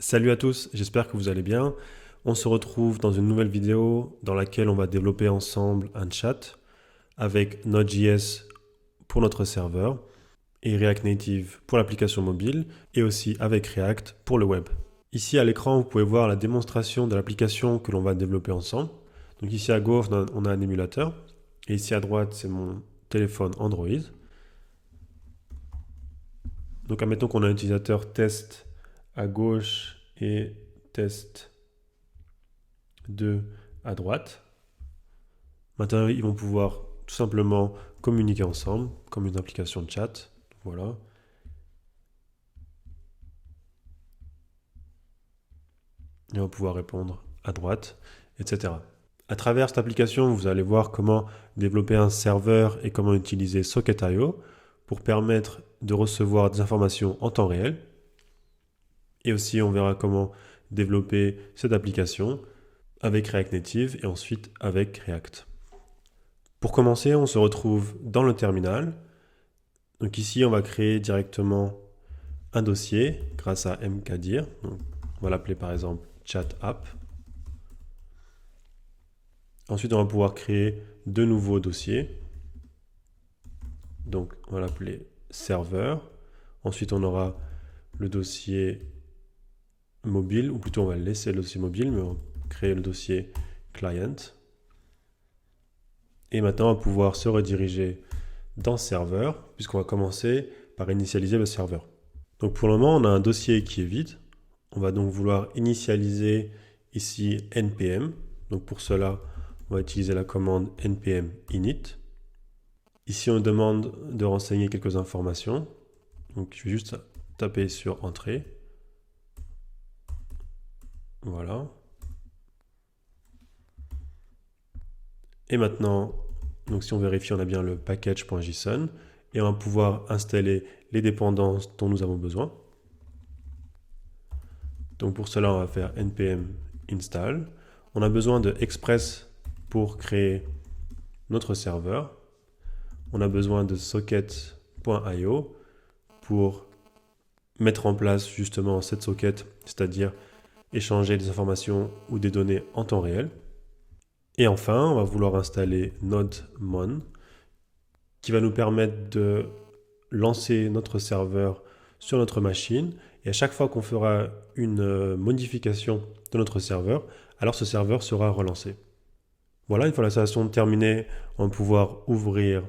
Salut à tous, j'espère que vous allez bien. On se retrouve dans une nouvelle vidéo dans laquelle on va développer ensemble un chat avec Node.js pour notre serveur et React Native pour l'application mobile et aussi avec React pour le web. Ici à l'écran, vous pouvez voir la démonstration de l'application que l'on va développer ensemble. Donc ici à gauche, on a un émulateur et ici à droite, c'est mon téléphone Android. Donc admettons qu'on a un utilisateur test à gauche et test 2 à droite. Maintenant, ils vont pouvoir tout simplement communiquer ensemble comme une application de chat. Voilà. Et on va pouvoir répondre à droite, etc. À travers cette application, vous allez voir comment développer un serveur et comment utiliser Socket.io pour permettre de recevoir des informations en temps réel. Et aussi, on verra comment développer cette application avec React Native et ensuite avec React. Pour commencer, on se retrouve dans le terminal. Donc ici, on va créer directement un dossier grâce à mkdir. Donc, on va l'appeler par exemple chat app. Ensuite, on va pouvoir créer de nouveaux dossiers. Donc, on va l'appeler serveur. Ensuite, on aura le dossier mobile, ou plutôt on va laisser le dossier mobile, mais on va créer le dossier client. Et maintenant, on va pouvoir se rediriger dans serveur, puisqu'on va commencer par initialiser le serveur. Donc pour le moment, on a un dossier qui est vide. On va donc vouloir initialiser ici npm. Donc pour cela, on va utiliser la commande npm init. Ici, on demande de renseigner quelques informations. Donc je vais juste taper sur entrée. Voilà. Et maintenant, donc si on vérifie, on a bien le package.json et on va pouvoir installer les dépendances dont nous avons besoin. Donc pour cela, on va faire npm install. On a besoin de Express pour créer notre serveur. On a besoin de socket.io pour mettre en place justement cette socket, c'est-à-dire échanger des informations ou des données en temps réel. Et enfin, on va vouloir installer nodemon qui va nous permettre de lancer notre serveur sur notre machine. Et à chaque fois qu'on fera une modification de notre serveur, alors ce serveur sera relancé. Voilà, une fois l'installation terminée, on va pouvoir ouvrir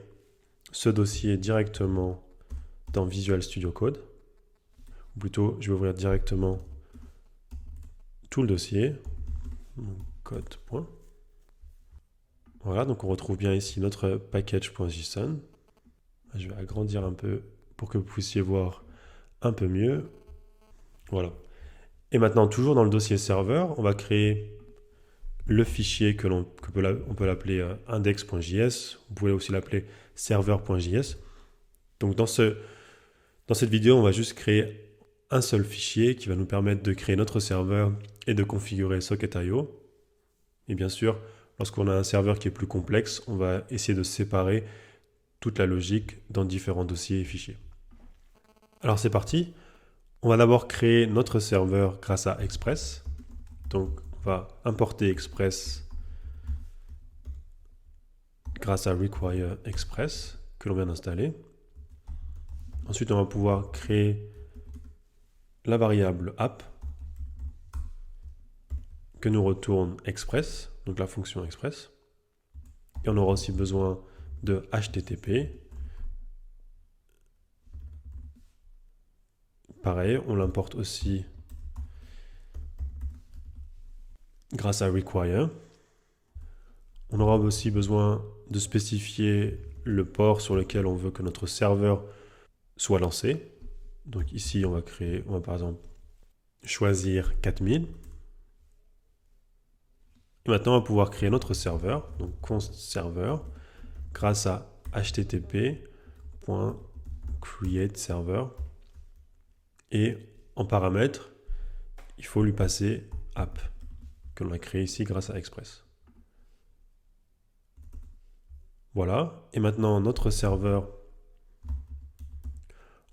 ce dossier directement dans Visual Studio Code. Ou plutôt, je vais ouvrir directement tout le dossier. Code. Voilà, donc on retrouve bien ici notre package.json. Je vais agrandir un peu pour que vous puissiez voir un peu mieux. Voilà. Et maintenant, toujours dans le dossier serveur, on va créer le fichier on peut l'appeler index.js. Vous pouvez aussi l'appeler serveur.js. Donc dans cette vidéo, on va juste créer un seul fichier qui va nous permettre de créer notre serveur et de configurer Socket.io. Et bien sûr, lorsqu'on a un serveur qui est plus complexe, on va essayer de séparer toute la logique dans différents dossiers et fichiers. Alors c'est parti. On va d'abord créer notre serveur grâce à Express. Donc on va importer Express grâce à require Express que l'on vient d'installer. Ensuite, on va pouvoir créer la variable app que nous retourne Express, donc la fonction Express. Et on aura aussi besoin de HTTP. Pareil, on l'importe aussi grâce à require. On aura aussi besoin de spécifier le port sur lequel on veut que notre serveur soit lancé. Donc ici, on va par exemple choisir 4000. Et maintenant, on va pouvoir créer notre serveur, donc const serveur, grâce à http://create_server. Et en paramètre, il faut lui passer app, que l'on a créé ici grâce à Express. Voilà. Et maintenant, notre serveur,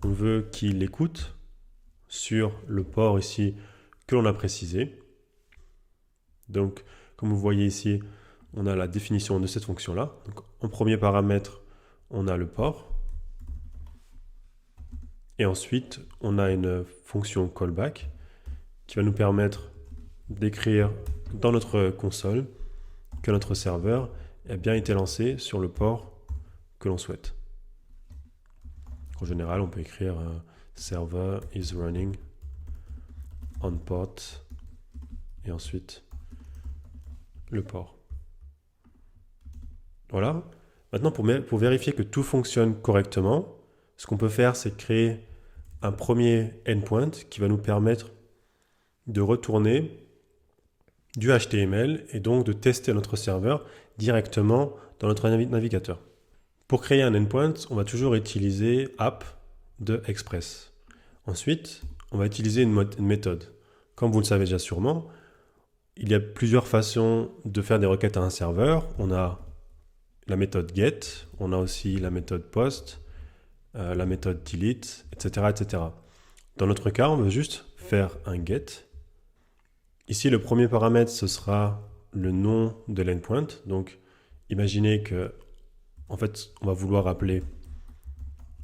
on veut qu'il écoute sur le port ici que l'on a précisé. Donc, comme vous voyez ici, on a la définition de cette fonction-là. Donc, en premier paramètre, on a le port. Et ensuite, on a une fonction callback qui va nous permettre d'écrire dans notre console que notre serveur a bien été lancé sur le port que l'on souhaite. En général, on peut écrire server is running on port et ensuite le port. Voilà. Maintenant, pour vérifier que tout fonctionne correctement, ce qu'on peut faire, c'est créer un premier endpoint qui va nous permettre de retourner du HTML et donc de tester notre serveur directement dans notre navigateur. Pour créer un endpoint, on va toujours utiliser app de Express. Ensuite, on va utiliser une méthode. Comme vous le savez déjà sûrement, il y a plusieurs façons de faire des requêtes à un serveur. On a la méthode get, on a aussi la méthode post, la méthode delete, etc., etc. Dans notre cas, on veut juste faire un get. Ici, le premier paramètre, ce sera le nom de l'endpoint. Donc, imaginez que, en fait, on va vouloir appeler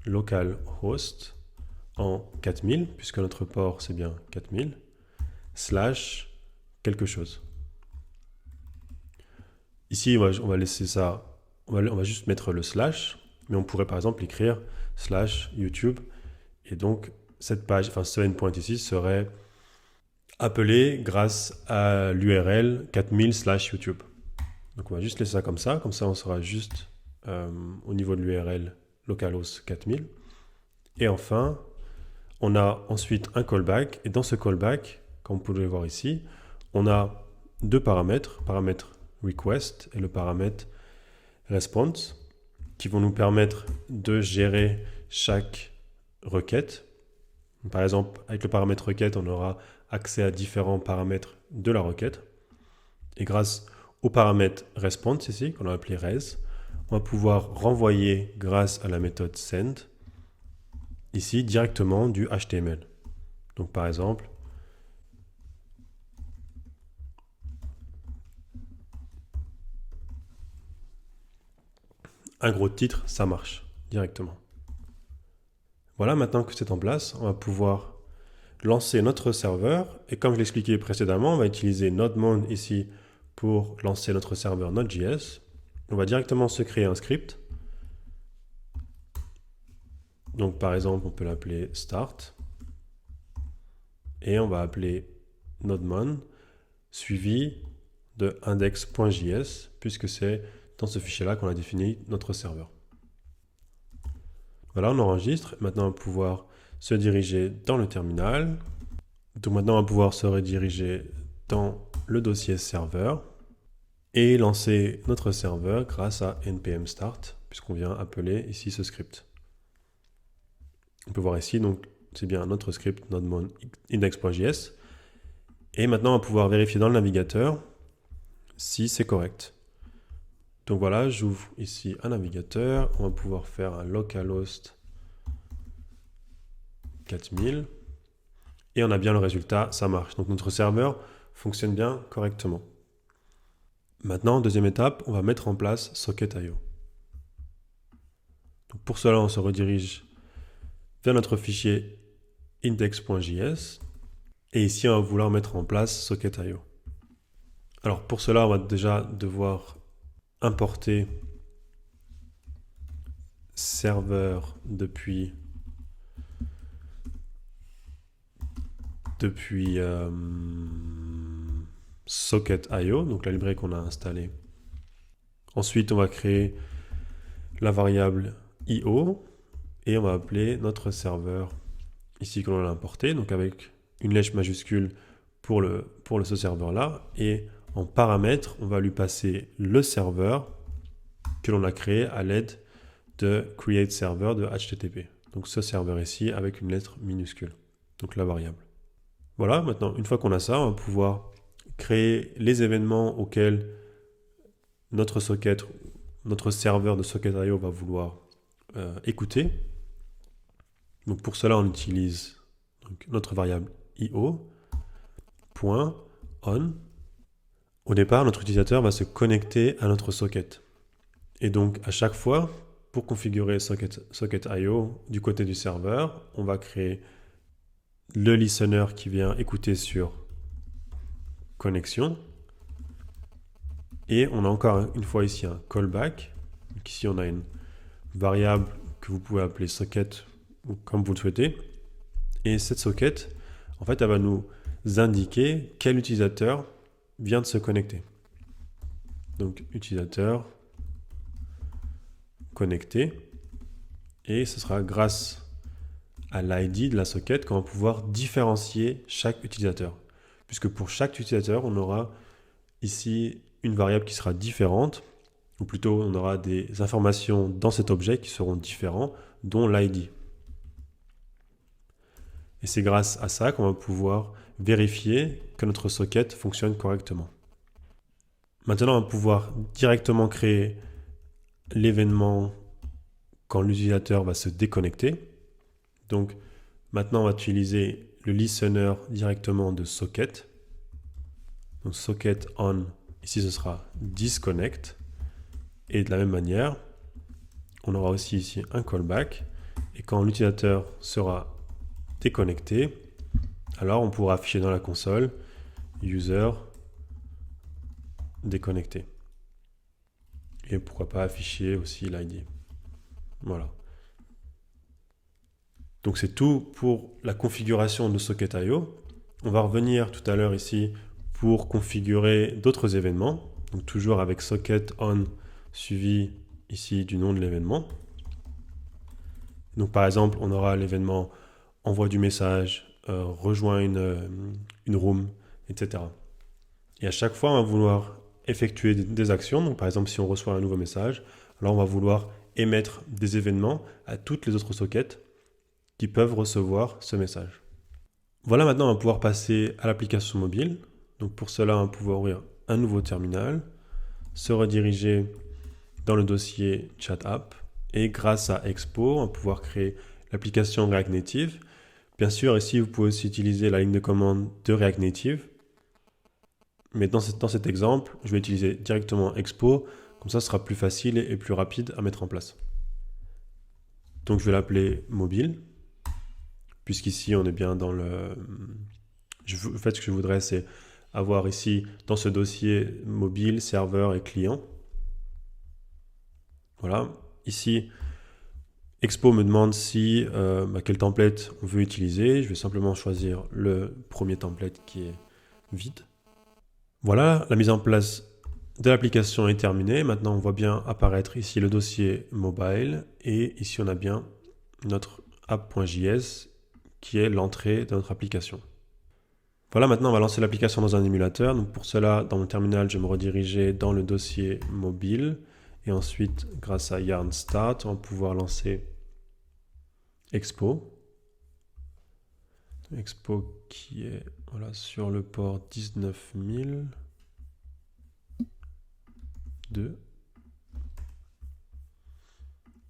localhost en 4000, puisque notre port, c'est bien 4000, slash quelque chose. Ici, on va laisser ça, on va juste mettre le slash, mais on pourrait par exemple écrire slash YouTube, et donc cette page, enfin ce endpoint ici serait appelé grâce à l'URL 4000 slash YouTube. Donc on va juste laisser ça, comme ça on sera juste au niveau de l'URL localhost 4000. Et enfin, on a ensuite un callback, et dans ce callback, comme vous pouvez le voir ici, on a deux paramètres, paramètre request et le paramètre response, qui vont nous permettre de gérer chaque requête. Par exemple, avec le paramètre requête, on aura accès à différents paramètres de la requête. Et grâce au paramètre response ici, qu'on a appelé res, on va pouvoir renvoyer grâce à la méthode send, ici directement du HTML. Donc par exemple, un gros titre, ça marche directement. Voilà, maintenant que c'est en place, on va pouvoir lancer notre serveur. Et comme je l'expliquais précédemment, on va utiliser Node-Mon ici pour lancer notre serveur Node.js. On va directement se créer un script. Donc par exemple, on peut l'appeler start. Et on va appeler Node-Mon suivi de index.js, puisque c'est dans ce fichier-là qu'on a défini notre serveur. Voilà, on enregistre. Maintenant, on va pouvoir se diriger dans le terminal. Donc maintenant, on va pouvoir se rediriger dans le dossier serveur et lancer notre serveur grâce à npm start, puisqu'on vient appeler ici ce script. On peut voir ici, donc c'est bien notre script nodemon index.js. Et maintenant, on va pouvoir vérifier dans le navigateur si c'est correct. Donc voilà, j'ouvre ici un navigateur. On va pouvoir faire un localhost 4000. Et on a bien le résultat, ça marche. Donc notre serveur fonctionne bien correctement. Maintenant, deuxième étape, on va mettre en place Socket.io. Donc pour cela, on se redirige vers notre fichier index.js. Et ici, on va vouloir mettre en place Socket.io. Alors pour cela, on va déjà devoir importer serveur depuis Socket.io, donc la librairie qu'on a installée. Ensuite, on va créer la variable io et on va appeler notre serveur ici que l'on a importé, donc avec une lèche majuscule pour ce serveur-là. Et en paramètre, on va lui passer le serveur que l'on a créé à l'aide de create server de HTTP. Donc ce serveur ici avec une lettre minuscule, donc la variable. Voilà, maintenant, une fois qu'on a ça, on va pouvoir créer les événements auxquels notre serveur de Socket.io va vouloir écouter. Donc pour cela, on utilise donc, notre variable io. point on. Au départ, notre utilisateur va se connecter à notre socket. Et donc, à chaque fois, pour configurer socket.io du côté du serveur, on va créer le listener qui vient écouter sur connexion. Et on a encore une fois ici un callback. Donc ici, on a une variable que vous pouvez appeler socket ou comme vous le souhaitez. Et cette socket, en fait, elle va nous indiquer quel utilisateur vient de se connecter. Donc, utilisateur connecté. Et ce sera grâce à l'ID de la socket qu'on va pouvoir différencier chaque utilisateur. Puisque pour chaque utilisateur, on aura ici une variable qui sera différente, ou plutôt on aura des informations dans cet objet qui seront différents, dont l'ID. Et c'est grâce à ça qu'on va pouvoir vérifier que notre socket fonctionne correctement. Maintenant, on va pouvoir directement créer l'événement quand l'utilisateur va se déconnecter. Donc maintenant, on va utiliser le listener directement de socket. Donc socket on, ici ce sera disconnect. Et de la même manière, on aura aussi ici un callback. Et quand l'utilisateur sera déconnecté, alors on pourra afficher dans la console user déconnecté. Et pourquoi pas afficher aussi l'ID. Voilà. Donc c'est tout pour la configuration de socket.io. On va revenir tout à l'heure ici pour configurer d'autres événements. Donc toujours avec socket on suivi ici du nom de l'événement. Donc par exemple, on aura l'événement envoie du message, rejoint une room, etc. Et à chaque fois, on va vouloir effectuer des actions. Donc par exemple, si on reçoit un nouveau message, alors on va vouloir émettre des événements à toutes les autres sockets qui peuvent recevoir ce message. Voilà, maintenant on va pouvoir passer à l'application mobile. Donc pour cela, on va pouvoir ouvrir un nouveau terminal, se rediriger dans le dossier Chat App et grâce à Expo, on va pouvoir créer l'application React Native. Bien sûr, ici, vous pouvez aussi utiliser la ligne de commande de React Native. Mais dans cet exemple, je vais utiliser directement Expo. Comme ça, ce sera plus facile et plus rapide à mettre en place. Donc, je vais l'appeler mobile. Puisqu'ici, on est bien dans le... En fait, ce que je voudrais, c'est avoir ici, dans ce dossier, mobile, serveur et client. Voilà. Ici, Expo me demande si quel template on veut utiliser. Je vais simplement choisir le premier template qui est vide. Voilà, la mise en place de l'application est terminée. Maintenant, on voit bien apparaître ici le dossier mobile et ici, on a bien notre app.js qui est l'entrée de notre application. Voilà, maintenant, on va lancer l'application dans un émulateur. Donc pour cela, dans mon terminal, je vais me rediriger dans le dossier mobile et ensuite, grâce à Yarn Start, on va pouvoir lancer Expo. Expo qui est voilà, sur le port 19002.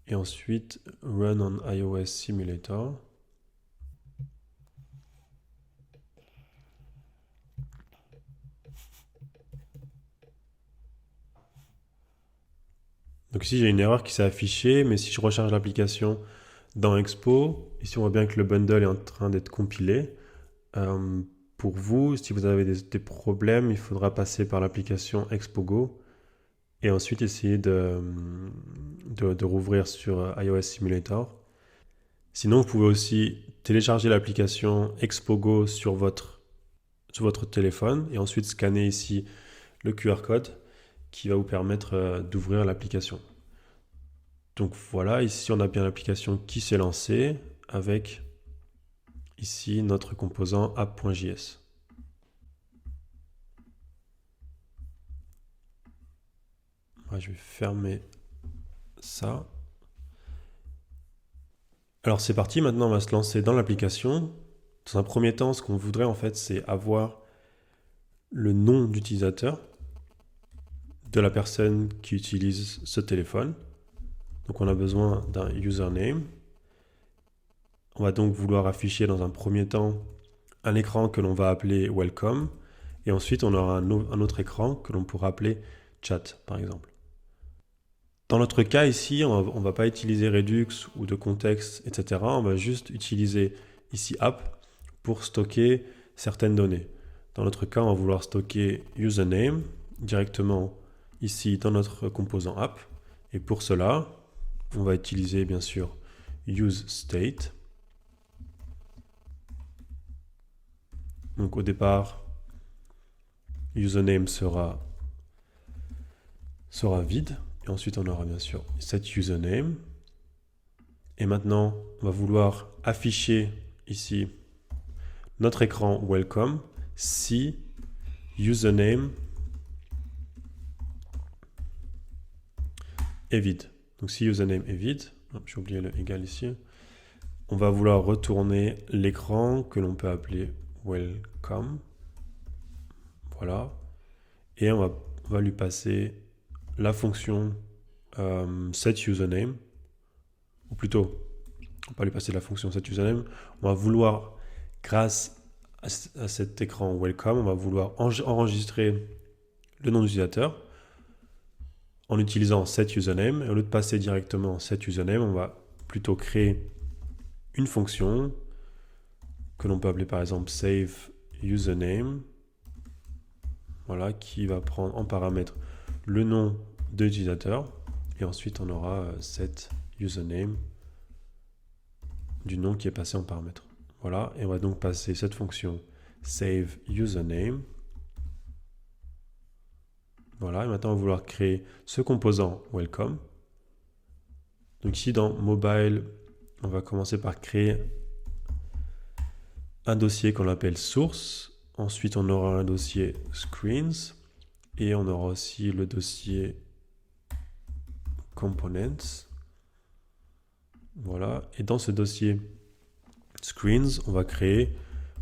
Et ensuite, Run on iOS Simulator. Donc ici, j'ai une erreur qui s'est affichée, mais si je recharge l'application dans Expo, ici on voit bien que le bundle est en train d'être compilé. Pour vous, si vous avez des problèmes, il faudra passer par l'application ExpoGo et ensuite essayer de rouvrir sur iOS Simulator. Sinon, vous pouvez aussi télécharger l'application ExpoGo sur votre téléphone et ensuite scanner ici le QR code qui va vous permettre d'ouvrir l'application. Donc voilà, ici on a bien l'application qui s'est lancée avec ici notre composant app.js. Je vais fermer ça. Alors c'est parti, maintenant on va se lancer dans l'application. Dans un premier temps, ce qu'on voudrait en fait, c'est avoir le nom d'utilisateur de la personne qui utilise ce téléphone. Donc on a besoin d'un username. On va donc vouloir afficher dans un premier temps un écran que l'on va appeler Welcome. Et ensuite, on aura un autre écran que l'on pourra appeler chat, par exemple. Dans notre cas ici, on ne va pas utiliser Redux ou de contexte, etc. On va juste utiliser ici app pour stocker certaines données. Dans notre cas, on va vouloir stocker username directement ici dans notre composant app. Et pour cela, on va utiliser bien sûr useState. Donc au départ, username sera vide. Et ensuite, on aura bien sûr cet username. Et maintenant, on va vouloir afficher ici notre écran welcome si username est vide. Donc si username est vide, j'ai oublié le égal ici, on va vouloir retourner l'écran que l'on peut appeler welcome. Voilà. Et on va lui passer la fonction set username, ou plutôt, on va pas lui passer la fonction set username, on va vouloir, grâce à cet écran welcome, on va vouloir enregistrer le nom d'utilisateur en utilisant set username. Et au lieu de passer directement set username, on va plutôt créer une fonction que l'on peut appeler par exemple save username, voilà, qui va prendre en paramètre le nom de l'utilisateur, et ensuite on aura set username du nom qui est passé en paramètre. Voilà, et on va donc passer cette fonction save username. Voilà, et maintenant on va vouloir créer ce composant welcome. Donc ici dans mobile, on va commencer par créer un dossier qu'on appelle source. Ensuite, on aura un dossier screens et on aura aussi le dossier components. Voilà. Et dans ce dossier screens, on va créer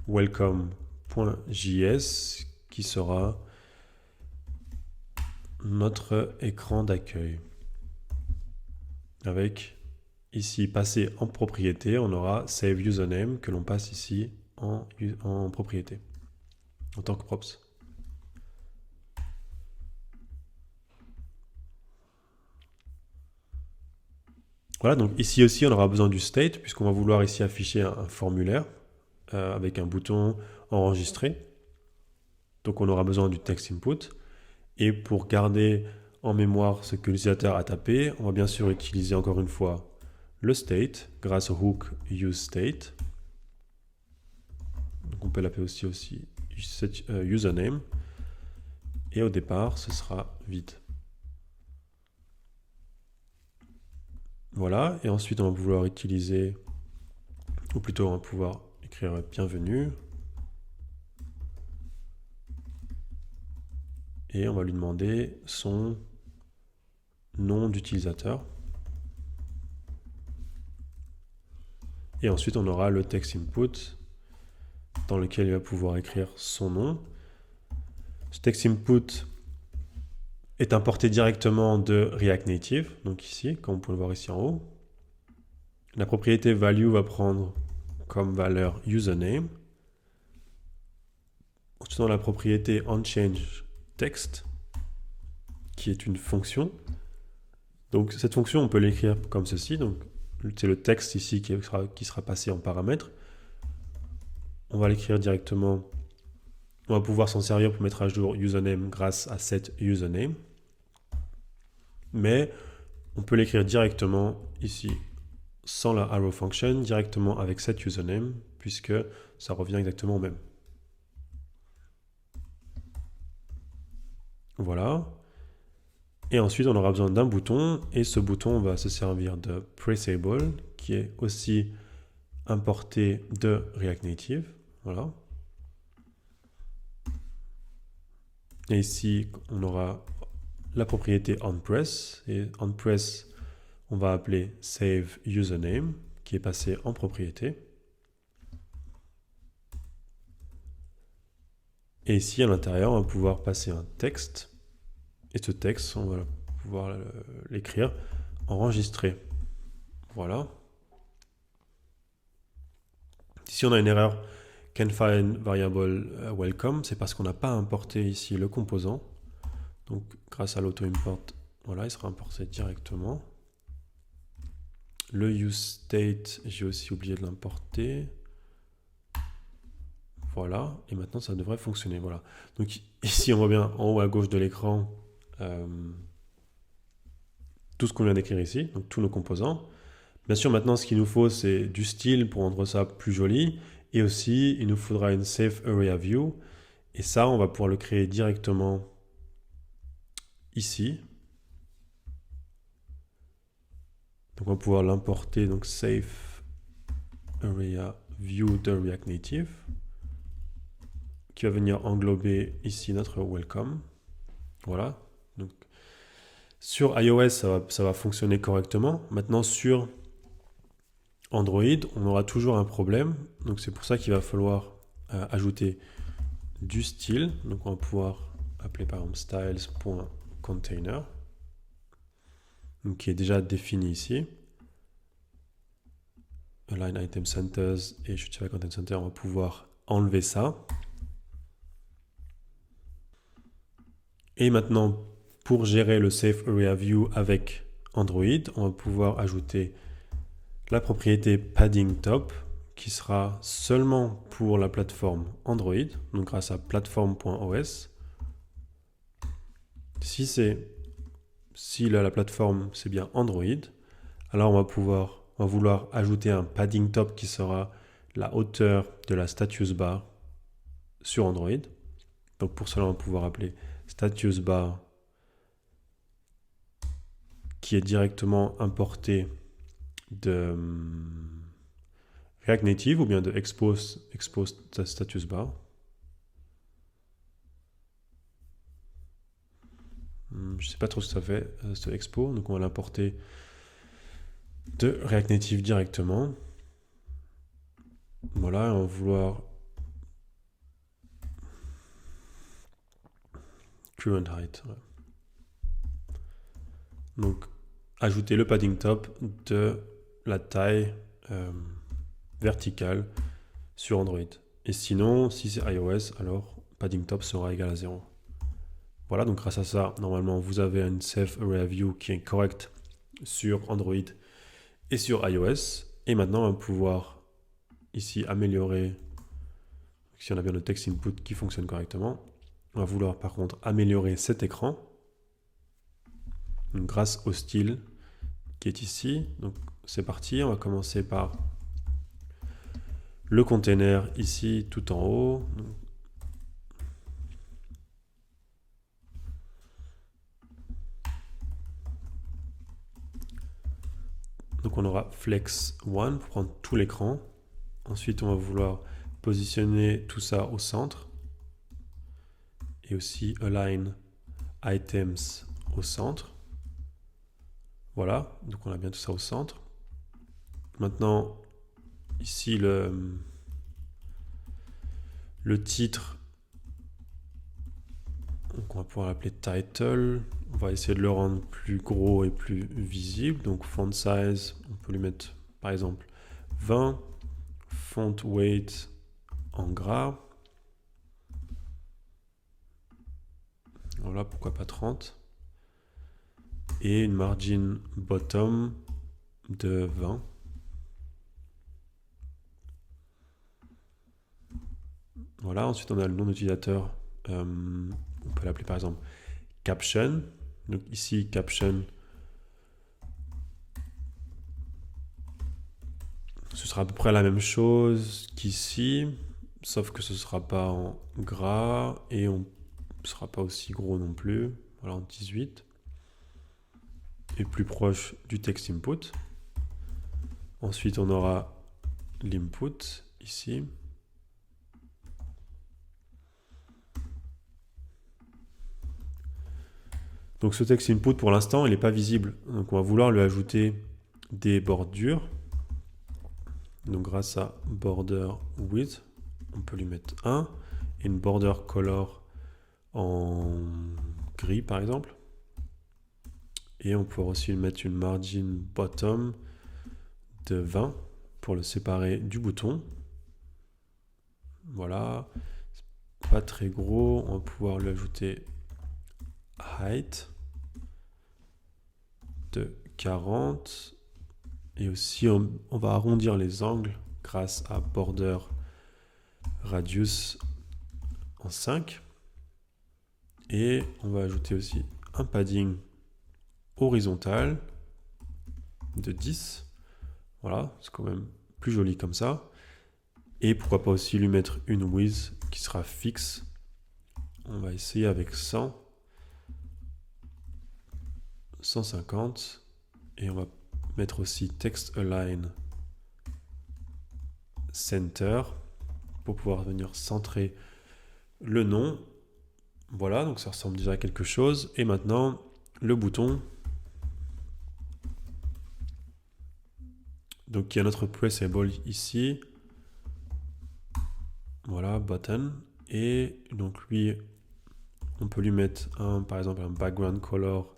welcome.js qui sera notre écran d'accueil. Avec ici passé en propriété, on aura save username que l'on passe ici en propriété, en tant que props. Voilà, donc ici aussi, on aura besoin du state, puisqu'on va vouloir ici afficher un formulaire avec un bouton enregistrer. Donc on aura besoin du text input. Et pour garder en mémoire ce que l'utilisateur a tapé, on va bien sûr utiliser encore une fois le state grâce au hook useState. Donc on peut l'appeler aussi username. Et au départ, ce sera vide. Voilà, et ensuite on va pouvoir utiliser, ou plutôt on va pouvoir écrire bienvenue. Et on va lui demander son nom d'utilisateur. Et ensuite on aura le text input dans lequel il va pouvoir écrire son nom. Ce text input est importé directement de React Native, donc ici, comme vous pouvez le voir ici en haut. La propriété value va prendre comme valeur username. Ensuite, on a la propriété onChangeText, qui est une fonction. Donc cette fonction, on peut l'écrire comme ceci. Donc c'est le texte ici qui sera passé en paramètre. On va l'écrire directement. On va pouvoir s'en servir pour mettre à jour username grâce à set username. Mais on peut l'écrire directement ici, sans la arrow function, directement avec set username, puisque ça revient exactement au même. Voilà. Et ensuite, on aura besoin d'un bouton, et ce bouton va se servir de Pressable, qui est aussi importé de React Native. Voilà. Et ici, on aura la propriété onPress, et onPress, on va appeler save username, qui est passé en propriété. Et ici, à l'intérieur, on va pouvoir passer un texte. Et ce texte, on va pouvoir l'écrire, enregistrer. Voilà. Ici, on a une erreur can find variable welcome, c'est parce qu'on n'a pas importé ici le composant. Donc grâce à l'auto-import, voilà, il sera importé directement. Le useState, j'ai aussi oublié de l'importer. Voilà, et maintenant ça devrait fonctionner. Voilà. Donc ici on voit bien en haut à gauche de l'écran tout ce qu'on vient d'écrire ici, donc tous nos composants. Bien sûr, maintenant ce qu'il nous faut c'est du style pour rendre ça plus joli, et aussi il nous faudra une Safe Area View, et ça on va pouvoir le créer directement ici. Donc on va pouvoir l'importer, donc Safe Area View de React Native, qui va venir englober ici notre welcome. Voilà. Donc, sur iOS, ça va fonctionner correctement. Maintenant, sur Android, on aura toujours un problème. Donc, c'est pour ça qu'il va falloir ajouter du style. Donc, on va pouvoir appeler par exemple styles.container, donc qui est déjà défini ici. Align item centers et justify content center, on va pouvoir enlever ça. Et maintenant, pour gérer le Safe Area View avec Android, on va pouvoir ajouter la propriété padding top qui sera seulement pour la plateforme Android, donc grâce à platform.os. Si la plateforme c'est bien Android, alors on va vouloir ajouter un padding top qui sera la hauteur de la status bar sur Android. Donc pour cela, on va pouvoir appeler status bar qui est directement importé de React Native ou bien de expose status bar. Je ne sais pas trop ce que ça fait, ce expo. Donc on va l'importer de React Native directement. Voilà, on va vouloir current height. Ouais. Donc ajouter le padding top de la taille verticale sur Android. Et sinon, si c'est iOS, alors padding top sera égal à 0. Voilà, donc grâce à ça, normalement, vous avez une Safe Area View qui est correcte sur Android et sur iOS. Et maintenant, on va pouvoir ici améliorer, si on a bien le text input qui fonctionne correctement. On va vouloir par contre améliorer cet écran donc, grâce au style qui est ici. Donc c'est parti, on va commencer par le container ici tout en haut. Donc on aura flex 1 pour prendre tout l'écran. Ensuite on va vouloir positionner tout ça au centre. Et aussi align items au centre. Voilà, donc on a bien tout ça au centre. Maintenant, ici le titre, donc on va pouvoir l'appeler title. On va essayer de le rendre plus gros et plus visible. Donc font size, on peut lui mettre par exemple 20. Font weight en gras. Voilà, pourquoi pas 30. Et une margin bottom de 20. Voilà, ensuite on a le nom d'utilisateur. On peut l'appeler par exemple caption. Donc ici, caption, ce sera à peu près la même chose qu'ici, sauf que ce ne sera pas en gras et on ne sera pas aussi gros non plus. Voilà, en 18. Et plus proche du text input. Ensuite, on aura l'input ici. Donc ce text input, pour l'instant, il n'est pas visible. Donc on va vouloir lui ajouter des bordures. Donc grâce à border width, on peut lui mettre 1 et une border color en gris par exemple. Et on peut aussi lui mettre une margin bottom de 20 pour le séparer du bouton. Voilà, c'est pas très gros. On va pouvoir lui ajouter height de 40. Et aussi, on va arrondir les angles grâce à border radius en 5. Et on va ajouter aussi un padding horizontal de 10. Voilà, c'est quand même plus joli comme ça. Et pourquoi pas aussi lui mettre une width qui sera fixe. On va essayer avec 100, 150. Et on va mettre aussi text align center pour pouvoir venir centrer le nom. Voilà, donc ça ressemble déjà à quelque chose. Et maintenant, le bouton. Donc il y a notre pressable ici. Voilà, button. Et donc lui, on peut lui mettre par exemple un background color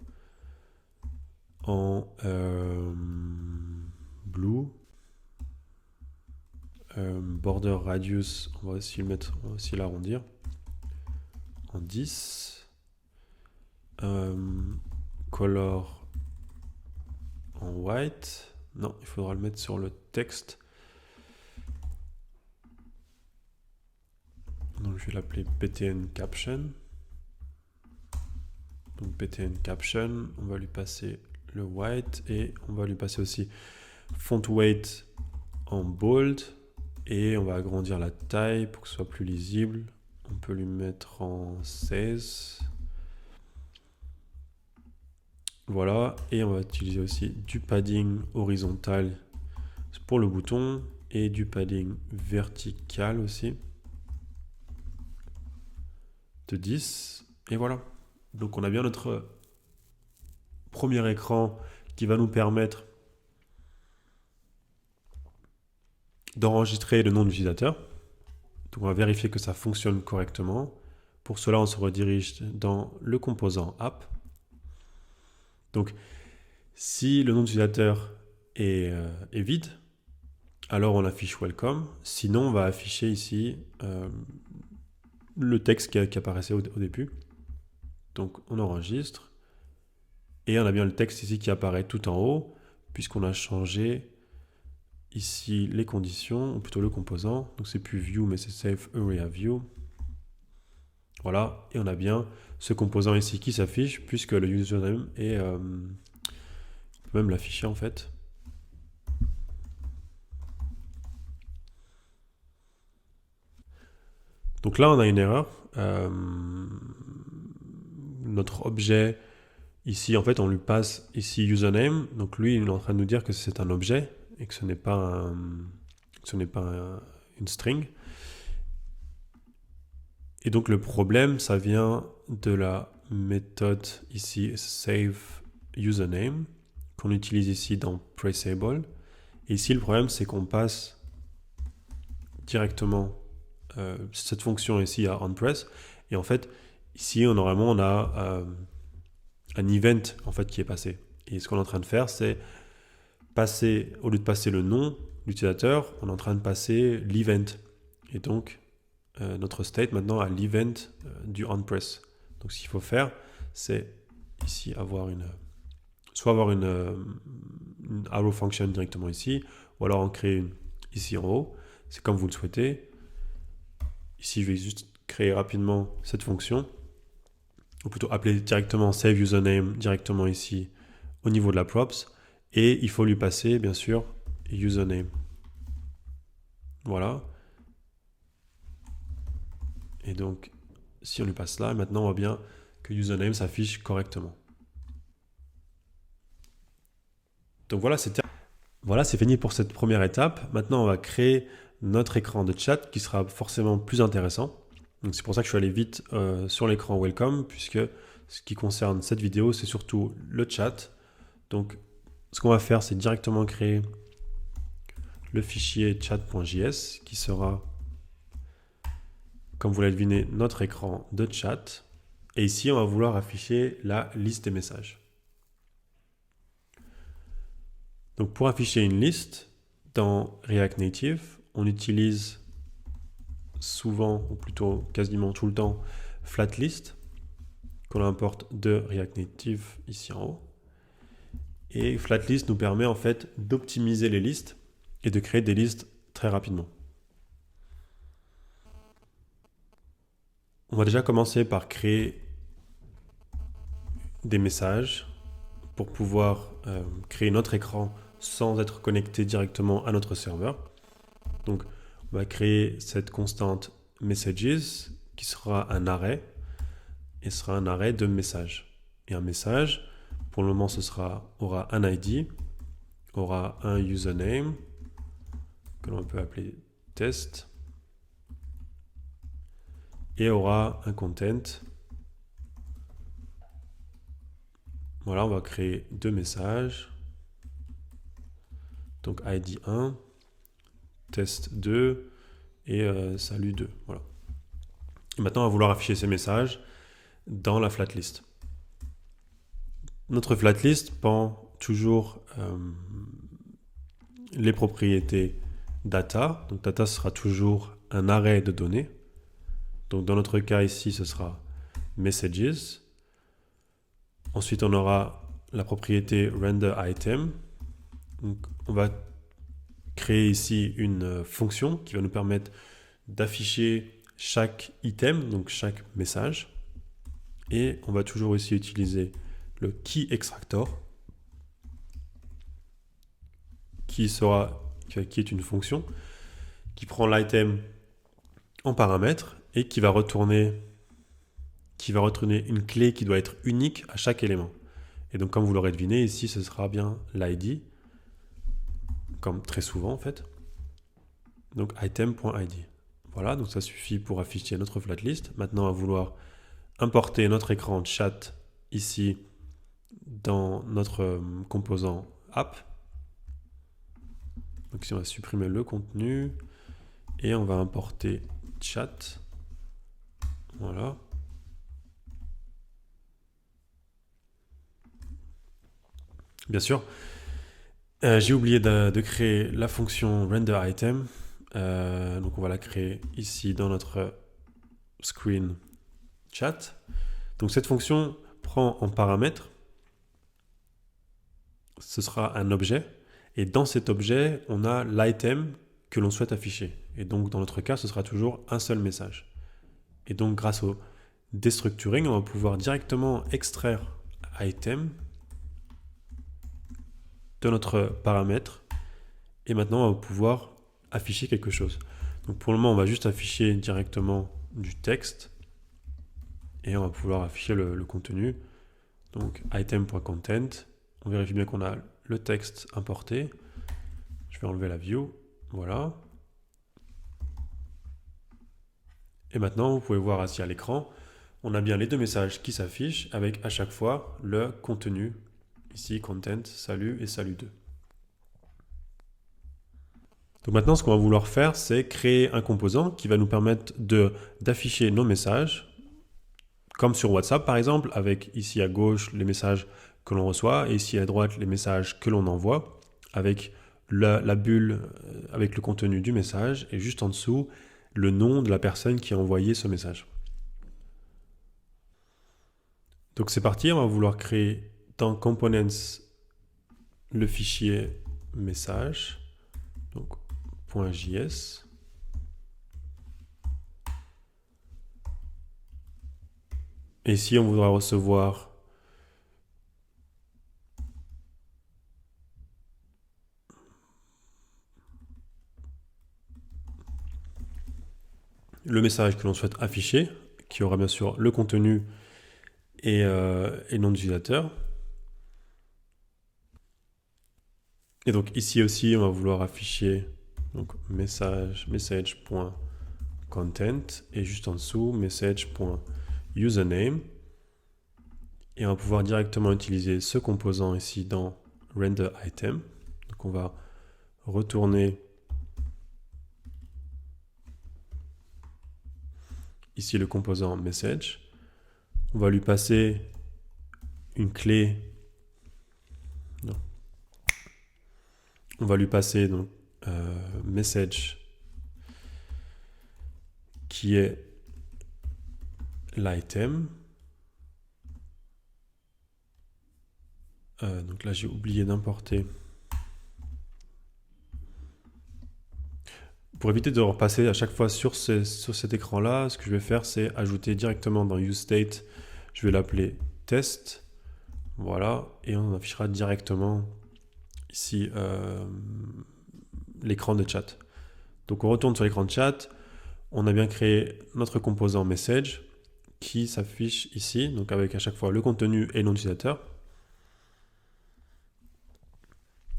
en blue. Border radius, on va aussi le mettre, on va aussi l'arrondir en 10. Color en white. Non, il faudra le mettre sur le texte. Donc je vais l'appeler PTN Caption. Donc PTN Caption, on va lui passer le white et on va lui passer aussi font weight en bold et on va agrandir la taille pour que ce soit plus lisible. On peut lui mettre en 16. Voilà, et on va utiliser aussi du padding horizontal pour le bouton et du padding vertical aussi de 10. Et voilà. Donc on a bien notre premier écran qui va nous permettre d'enregistrer le nom de l'utilisateur. Donc on va vérifier que ça fonctionne correctement. Pour cela, on se redirige dans le composant app. Donc si le nom d'utilisateur est vide, alors on affiche welcome. Sinon, on va afficher ici le texte qui apparaissait au début. Donc on enregistre. Et on a bien le texte ici qui apparaît tout en haut, puisqu'on a changé ici les conditions, ou plutôt le composant. Donc c'est plus view, mais c'est save area view. Voilà, et on a bien ce composant ici qui s'affiche, puisque le username est... on peut même l'afficher en fait. Donc là, on a une erreur. Notre objet, ici, en fait, on lui passe ici username. Donc lui, il est en train de nous dire que c'est un objet et que ce n'est pas, une string. Et donc le problème, ça vient de la méthode ici save username qu'on utilise ici dans pressable. Et ici, le problème, c'est qu'on passe directement cette fonction ici à onPress. Et en fait, ici, normalement, on a un event en fait qui est passé. Et ce qu'on est en train de faire, c'est passer, au lieu de passer le nom de l'utilisateur, on est en train de passer l'event. Et donc, notre state maintenant a l'event du onPress. Donc, ce qu'il faut faire, c'est ici avoir une arrow function directement ici, ou alors en créer une ici en haut. C'est comme vous le souhaitez. Ici, je vais juste créer rapidement cette fonction, ou plutôt appeler directement save username directement ici au niveau de la props, et il faut lui passer bien sûr username. Voilà. Et donc, si on lui passe là, maintenant on voit bien que username s'affiche correctement. Donc voilà, c'est fini pour cette première étape. Maintenant, on va créer notre écran de chat qui sera forcément plus intéressant. Donc c'est pour ça que je suis allé vite sur l'écran Welcome, puisque ce qui concerne cette vidéo, c'est surtout le chat. Donc ce qu'on va faire, c'est directement créer le fichier chat.js qui sera, comme vous l'avez deviné, notre écran de chat. Et ici, on va vouloir afficher la liste des messages. Donc pour afficher une liste, dans React Native, on utilise souvent, ou plutôt quasiment tout le temps, flatlist, qu'on importe de React Native ici en haut. Et flatlist nous permet en fait d'optimiser les listes et de créer des listes très rapidement. On va déjà commencer par créer des messages pour pouvoir créer notre écran sans être connecté directement à notre serveur. Donc, on va créer cette constante messages qui sera un array et sera un array de messages. Et un message, pour le moment, aura un ID, aura un username que l'on peut appeler test et aura un content. Voilà, on va créer deux messages. Donc ID 1, test 2 et salut 2. Voilà. Et maintenant, on va vouloir afficher ces messages dans la flatlist. Notre flatlist prend toujours les propriétés data. Donc data sera toujours un array de données. Donc dans notre cas ici, ce sera messages. Ensuite, on aura la propriété render item. Donc, on va créer ici une fonction qui va nous permettre d'afficher chaque item, donc chaque message. Et on va toujours aussi utiliser le key extractor, qui est une fonction qui prend l'item en paramètre et qui va retourner une clé qui doit être unique à chaque élément. Et donc, comme vous l'aurez deviné, ici, ce sera bien l'ID, comme très souvent en fait. Donc, item.id. Voilà, donc ça suffit pour afficher notre flatlist. Maintenant, on va vouloir importer notre écran de chat ici dans notre composant app. Donc, ici, on va supprimer le contenu et on va importer chat. Voilà. Bien sûr, j'ai oublié de créer la fonction renderItem. Donc on va la créer ici dans notre screen chat. Donc cette fonction prend en paramètre, ce sera un objet. Et dans cet objet, on a l'item que l'on souhaite afficher. Et donc dans notre cas, ce sera toujours un seul message. Et donc grâce au destructuring, on va pouvoir directement extraire item de notre paramètre et maintenant on va pouvoir afficher quelque chose. Donc pour le moment on va juste afficher directement du texte et on va pouvoir afficher le contenu. Donc item.content, on vérifie bien qu'on a le texte importé. Je vais enlever la view, voilà. Et maintenant vous pouvez voir ici à l'écran, on a bien les deux messages qui s'affichent avec à chaque fois le contenu. Ici, content, salut et salut 2. Donc maintenant, ce qu'on va vouloir faire, c'est créer un composant qui va nous permettre d'afficher nos messages, comme sur WhatsApp par exemple, avec ici à gauche les messages que l'on reçoit et ici à droite les messages que l'on envoie, avec la bulle avec le contenu du message et juste en dessous le nom de la personne qui a envoyé ce message. Donc c'est parti, on va vouloir créer dans Components le fichier message, donc .js. Et ici, on voudra recevoir le message que l'on souhaite afficher, qui aura bien sûr le contenu et le nom d'utilisateur. Et donc ici aussi, on va vouloir afficher donc message.content et juste en dessous message.username. Et on va pouvoir directement utiliser ce composant ici dans renderItem. Donc on va retourner ici le composant message. On va lui passer une clé. Non. On va lui passer donc message qui est l'item. Donc là, j'ai oublié d'importer. Pour éviter de repasser à chaque fois sur cet écran-là, ce que je vais faire, c'est ajouter directement dans useState, je vais l'appeler test. Voilà, et on affichera directement ici l'écran de chat. Donc on retourne sur l'écran de chat, on a bien créé notre composant message qui s'affiche ici, donc avec à chaque fois le contenu et le nom d'utilisateur.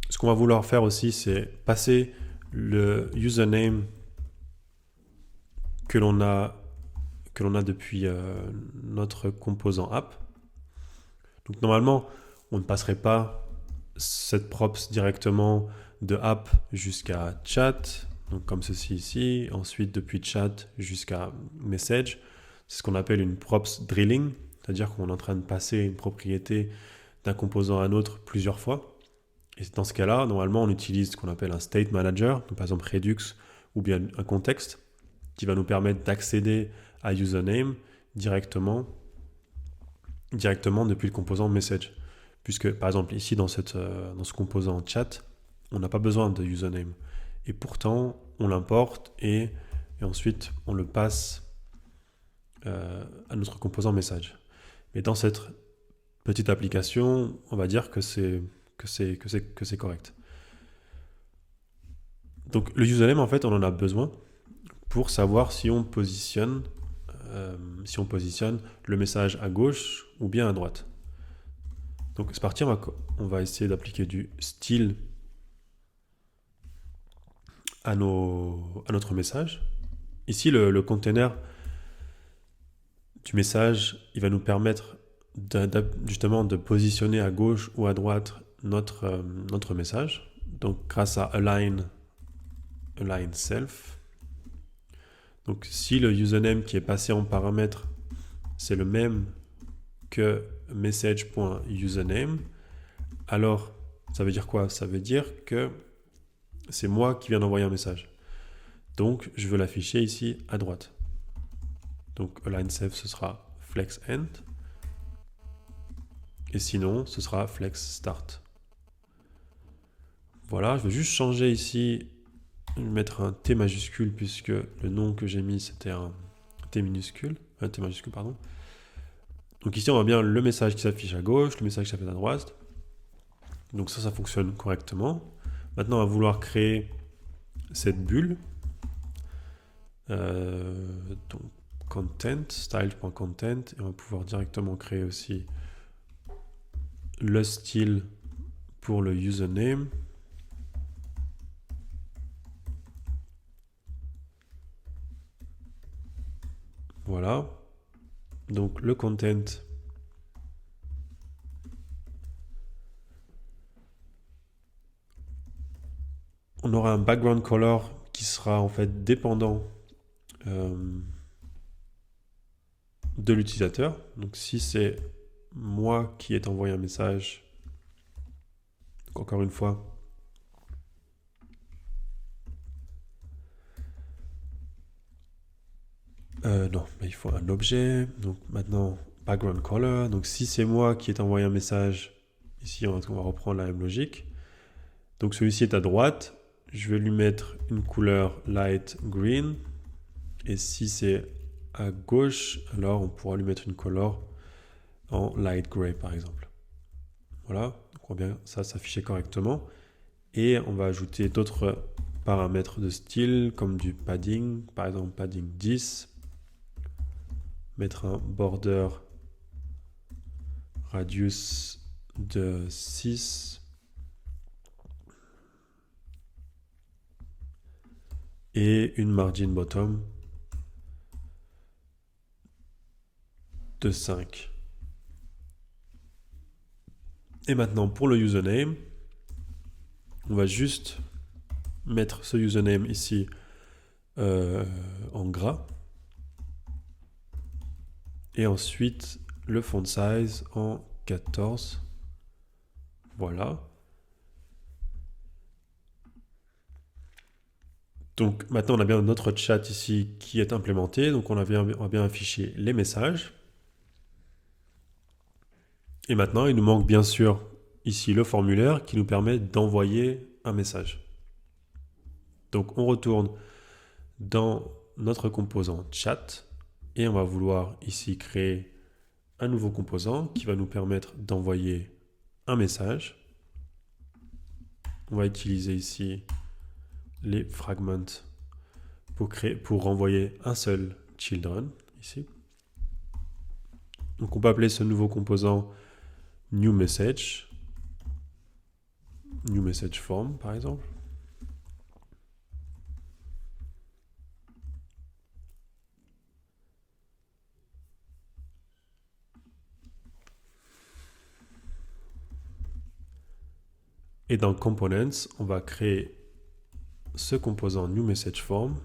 Ce qu'on va vouloir faire aussi, c'est passer le username que l'on a depuis notre composant app. Donc normalement, on ne passerait pas cette props directement de app jusqu'à chat, donc comme ceci ici, ensuite depuis chat jusqu'à message. C'est ce qu'on appelle une props drilling, c'est-à-dire qu'on est en train de passer une propriété d'un composant à un autre plusieurs fois. Et dans ce cas-là, normalement, on utilise ce qu'on appelle un state manager, donc par exemple Redux ou bien un contexte, qui va nous permettre d'accéder à username directement depuis le composant message. Puisque par exemple ici dans ce composant chat, on n'a pas besoin de username. Et pourtant, on l'importe et ensuite on le passe à notre composant message. Mais dans cette petite application, on va dire que c'est correct. Donc le username, en fait, on en a besoin pour savoir si on positionne le message à gauche ou bien à droite. Donc c'est parti, on va essayer d'appliquer du style à notre message. Ici, le container du message, il va nous permettre justement de positionner à gauche ou à droite notre message. Donc grâce à align self. Donc si le username qui est passé en paramètre, c'est le même que message.username, alors ça veut dire quoi? Ça veut dire que c'est moi qui viens d'envoyer un message. Donc je veux l'afficher ici à droite. Donc align self, ce sera flex end. Et sinon, ce sera flex start. Voilà, je vais juste changer ici, mettre un T majuscule puisque le nom que j'ai mis c'était un T minuscule, un T majuscule pardon. Donc ici on voit bien le message qui s'affiche à gauche, le message qui s'affiche à droite. Donc ça fonctionne correctement. Maintenant on va vouloir créer cette bulle. Donc content, style.content, et on va pouvoir directement créer aussi le style pour le username. Voilà. Donc le content, on aura un background color qui sera en fait dépendant de l'utilisateur. Donc si c'est moi qui ai envoyé un message, donc encore une fois, non, mais il faut un objet. Donc maintenant, background color. Donc si c'est moi qui ai envoyé un message, ici on va reprendre la même logique. Donc celui-ci est à droite. Je vais lui mettre une couleur light green. Et si c'est à gauche, alors on pourra lui mettre une couleur en light gray par exemple. Voilà, donc on voit bien ça s'afficher correctement. Et on va ajouter d'autres paramètres de style comme du padding, par exemple padding 10. Mettre un border radius de 6. Et une margin bottom de 5. Et maintenant pour le username, on va juste mettre ce username ici en gras. Et ensuite le font size en 14. Voilà. Donc maintenant, on a bien notre chat ici qui est implémenté. Donc on a bien affiché les messages. Et maintenant, il nous manque bien sûr ici le formulaire qui nous permet d'envoyer un message. Donc on retourne dans notre composant chat et on va vouloir ici créer un nouveau composant qui va nous permettre d'envoyer un message. On va utiliser ici les fragments pour renvoyer un seul children ici. Donc on peut appeler ce nouveau composant new message form par exemple. Et dans components, on va créer ce composant new message form.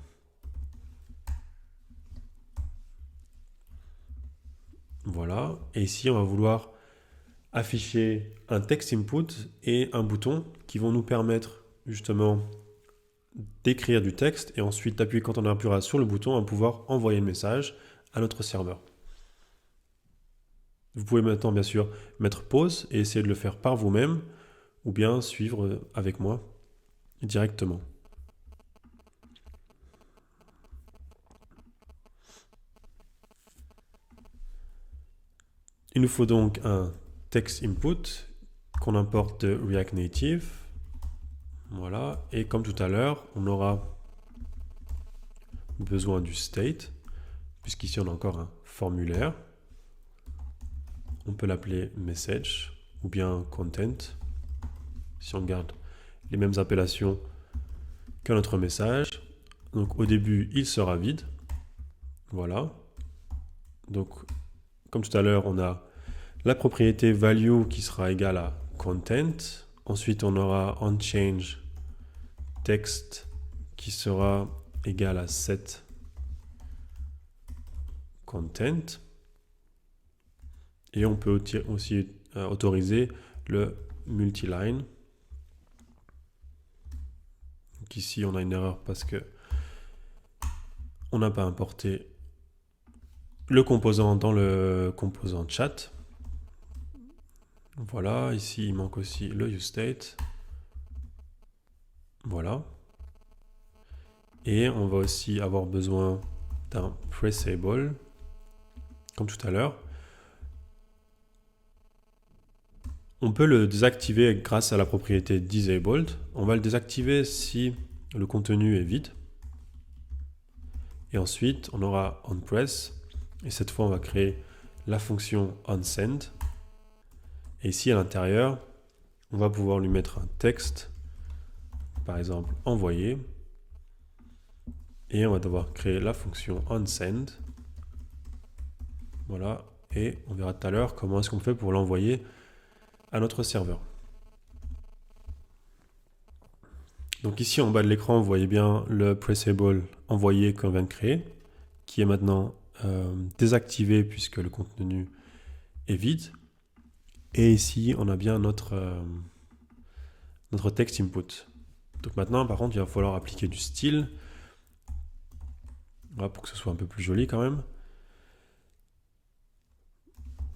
Voilà. Et ici, on va vouloir afficher un text input et un bouton qui vont nous permettre justement d'écrire du texte et ensuite d'appuyer quand on appuiera sur le bouton à pouvoir envoyer le message à notre serveur. Vous pouvez maintenant bien sûr mettre pause et essayer de le faire par vous-même ou bien suivre avec moi directement. Il nous faut donc un text input qu'on importe de React Native. Voilà, et comme tout à l'heure, on aura besoin du state, puisqu'ici on a encore un formulaire. On peut l'appeler message ou bien content, si on garde les mêmes appellations que notre message. Donc au début, il sera vide. Voilà. Donc, comme tout à l'heure, on a la propriété value qui sera égale à content. Ensuite, on aura onChange text qui sera égal à set content. Et on peut aussi autoriser le multiline. Donc ici, on a une erreur parce que on n'a pas importé le composant dans le composant chat. Voilà, ici il manque aussi le useState. Voilà. Et on va aussi avoir besoin d'un pressable, comme tout à l'heure. On peut le désactiver grâce à la propriété disabled. On va le désactiver si le contenu est vide. Et ensuite, on aura onPress. Et cette fois, on va créer la fonction onSend. Et ici, à l'intérieur, on va pouvoir lui mettre un texte, par exemple envoyer. Et on va devoir créer la fonction onSend. Voilà. Et on verra tout à l'heure comment est-ce qu'on fait pour l'envoyer à notre serveur. Donc ici en bas de l'écran, vous voyez bien le pressable envoyé qu'on vient de créer, qui est maintenant désactivé puisque le contenu est vide. Et ici, on a bien notre text input. Donc maintenant, par contre, il va falloir appliquer du style. Voilà, pour que ce soit un peu plus joli quand même.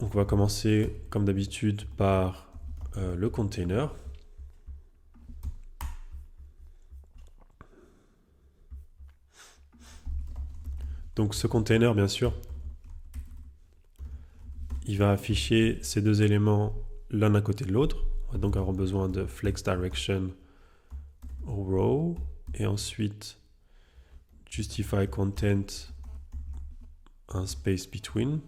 Donc on va commencer comme d'habitude par le container. Donc ce container, bien sûr, il va afficher ces deux éléments l'un à côté de l'autre. On va donc avoir besoin de flex direction row et ensuite justify content un space between.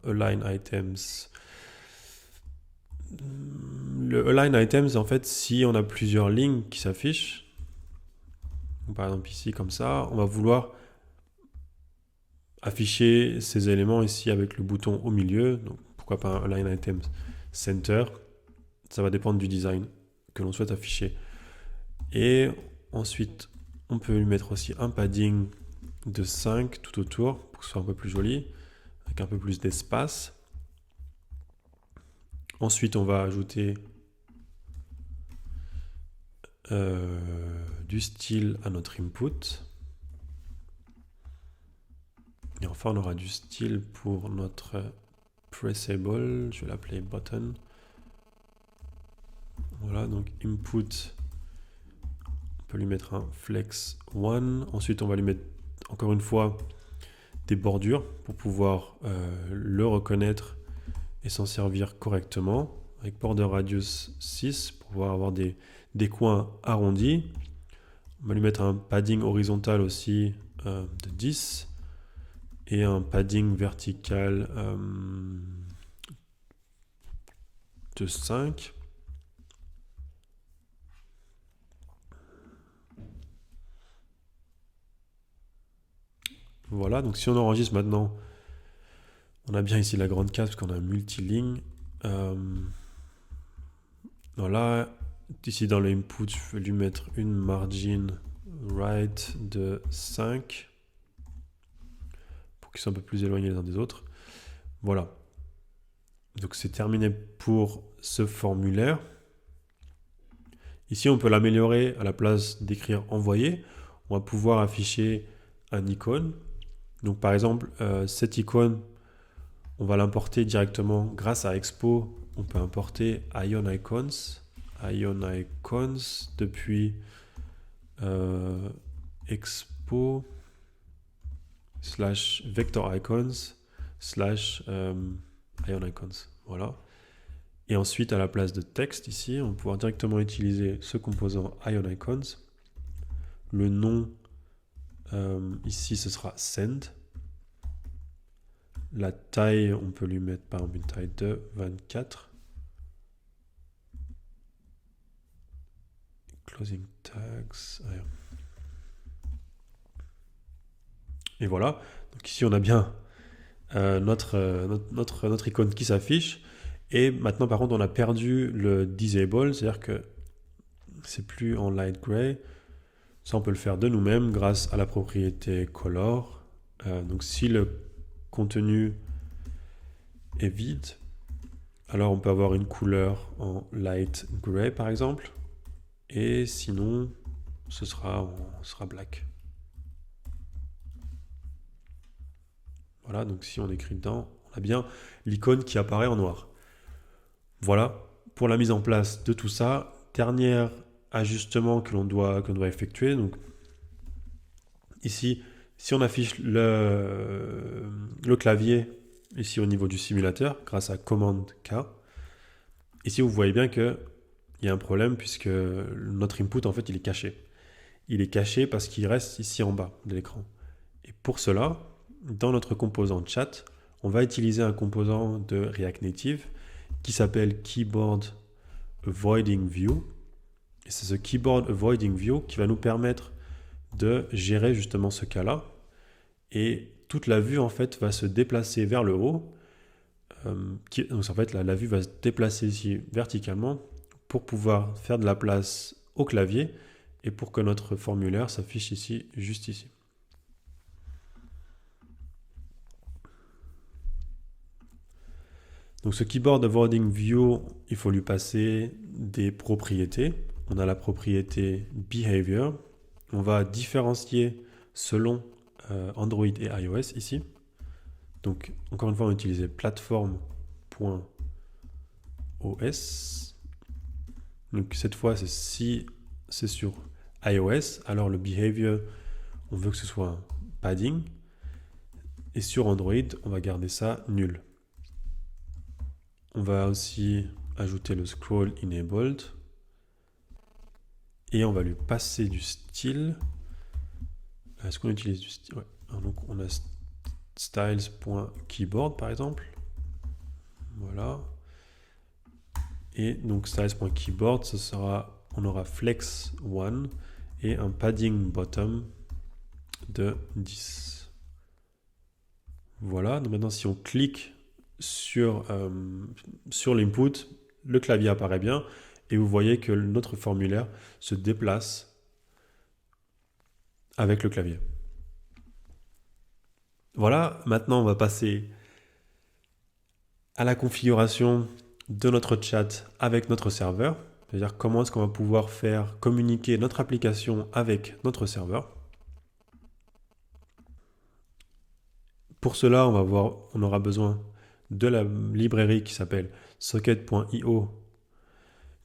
Align items. Le align items, en fait, si on a plusieurs lignes qui s'affichent, par exemple ici comme ça, on va vouloir afficher ces éléments ici avec le bouton au milieu. Donc pourquoi pas un align items center. Ça va dépendre du design que l'on souhaite afficher. Et ensuite, on peut lui mettre aussi un padding de 5 tout autour pour que ce soit un peu plus joli, avec un peu plus d'espace. Ensuite, on va ajouter du style à notre input. Et enfin, on aura du style pour notre pressable. Je vais l'appeler button. Voilà, donc input, on peut lui mettre un flex 1. Ensuite, on va lui mettre encore une fois des bordures pour pouvoir le reconnaître et s'en servir correctement. Avec border radius 6 pour pouvoir avoir des coins arrondis. On va lui mettre un padding horizontal aussi de 10 et un padding vertical de 5. Voilà, donc si on enregistre maintenant, on a bien ici la grande case parce qu'on a un multiligne. Voilà, ici dans l'input, je vais lui mettre une margin right de 5 pour qu'ils soient un peu plus éloignés les uns des autres. Voilà. Donc c'est terminé pour ce formulaire. Ici, on peut l'améliorer. À la place d'écrire envoyer, on va pouvoir afficher un icône. Donc par exemple, cette icône, on va l'importer directement grâce à Expo. On peut importer Ion Icons depuis Expo / Vector Icons / Ion Icons. Voilà. Et ensuite, à la place de texte, ici, on va pouvoir directement utiliser ce composant Ion Icons. Le nom, ici, ce sera send. La taille, on peut lui mettre par exemple une taille de 24. Closing tags. Et voilà. Donc ici, on a bien notre icône qui s'affiche. Et maintenant, par contre, on a perdu le disable, c'est-à-dire que c'est plus en light gray. Ça, on peut le faire de nous-mêmes grâce à la propriété color. Donc, si le contenu est vide, alors on peut avoir une couleur en light gray, par exemple. Et sinon, ce sera black. Voilà, donc si on écrit dedans, on a bien l'icône qui apparaît en noir. Voilà, pour la mise en place de tout ça, dernier ajustement que l'on doit effectuer. Donc, ici, si on affiche le clavier, ici au niveau du simulateur, grâce à Command K, ici vous voyez bien qu'il y a un problème puisque notre input, en fait, il est caché. Il est caché parce qu'il reste ici en bas de l'écran. Et pour cela, dans notre composant chat, on va utiliser un composant de React Native qui s'appelle Keyboard Avoiding View. Et c'est ce Keyboard Avoiding View qui va nous permettre de gérer justement ce cas-là. Et toute la vue, en fait, va se déplacer vers le haut. Donc, en fait, la vue va se déplacer ici verticalement pour pouvoir faire de la place au clavier et pour que notre formulaire s'affiche ici, juste ici. Donc ce Keyboard Avoiding View, il faut lui passer des propriétés. On a la propriété Behavior. On va différencier selon Android et iOS ici. Donc encore une fois, on va utiliser platform.os. Donc cette fois, si c'est sur iOS, alors le Behavior, on veut que ce soit un padding. Et sur Android, on va garder ça nul. On va aussi ajouter le scroll enabled et on va lui passer du style. Est-ce qu'on utilise du style? Ouais. Donc on a styles.keyboard par exemple. Voilà. Et donc styles.keyboard, on aura flex 1 et un padding bottom de 10. Voilà. Donc maintenant si on clique sur l'input, le clavier apparaît bien et vous voyez que notre formulaire se déplace avec le clavier. Voilà, maintenant on va passer à la configuration de notre chat avec notre serveur. c'est-à-dire comment est-ce qu'on va pouvoir faire communiquer notre application avec notre serveur. Pour cela, on aura besoin de la librairie qui s'appelle socket.io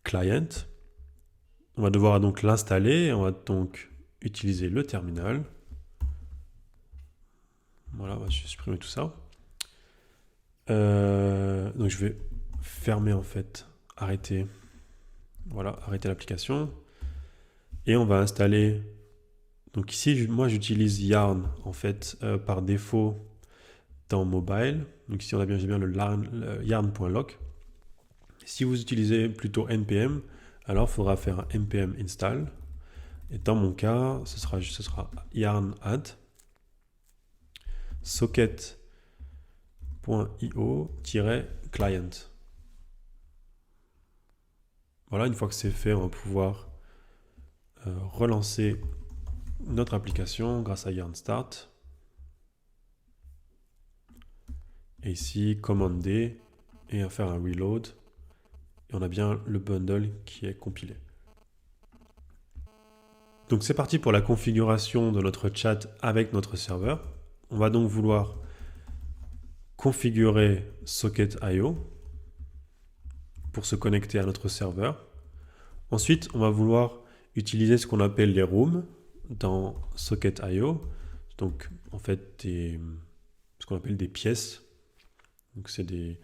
client. On va devoir donc l'installer, on va donc utiliser le terminal. Voilà, on va supprimer tout ça. Donc je vais fermer en fait, arrêter l'application. Et on va installer, donc ici moi j'utilise Yarn en fait par défaut dans mobile. Donc ici j'ai bien le yarn.lock. Si vous utilisez plutôt npm, alors il faudra faire un npm install. Et dans mon cas, ce sera yarn add socket.io-client. Voilà, une fois que c'est fait, on va pouvoir relancer notre application grâce à yarn start. Et ici, command D et à faire un reload. Et on a bien le bundle qui est compilé. Donc c'est parti pour la configuration de notre chat avec notre serveur. On va donc vouloir configurer socket.io pour se connecter à notre serveur. Ensuite, on va vouloir utiliser ce qu'on appelle les rooms dans socket.io. Donc en fait, ce qu'on appelle des pièces. Donc c'est des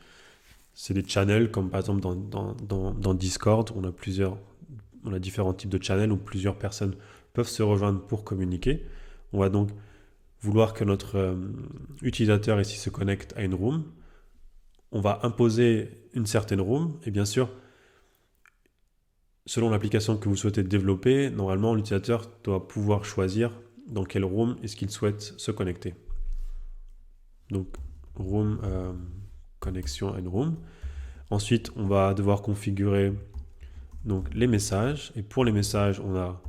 channels, comme par exemple dans Discord, on a différents types de channels où plusieurs personnes peuvent se rejoindre pour communiquer. On va donc vouloir que notre utilisateur ici se connecte à une room. On va imposer une certaine room et bien sûr, selon l'application que vous souhaitez développer, normalement l'utilisateur doit pouvoir choisir dans quelle room est-ce qu'il souhaite se connecter. Donc room, connexion à une room. Ensuite, on va devoir configurer donc les messages. Et pour les messages, on a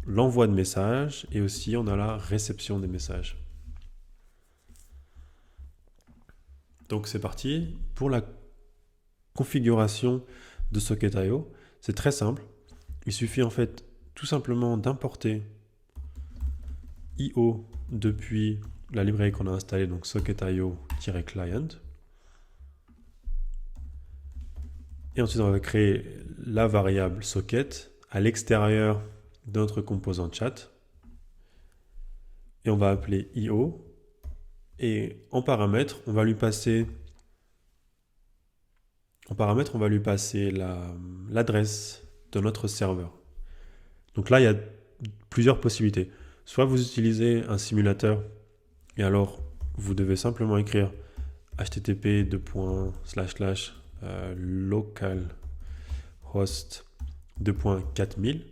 l'envoi de messages et aussi on a la réception des messages. Donc c'est parti pour la configuration de socket.io. C'est très simple. Il suffit en fait tout simplement d'importer IO depuis la librairie qu'on a installée, donc socket.io-client. Et ensuite, on va créer la variable socket à l'extérieur de notre composant chat. Et on va appeler IO. Et en paramètre, on va lui passer l'adresse de notre serveur. Donc là, il y a plusieurs possibilités. Soit vous utilisez un simulateur et alors vous devez simplement écrire http localhost 2.4000.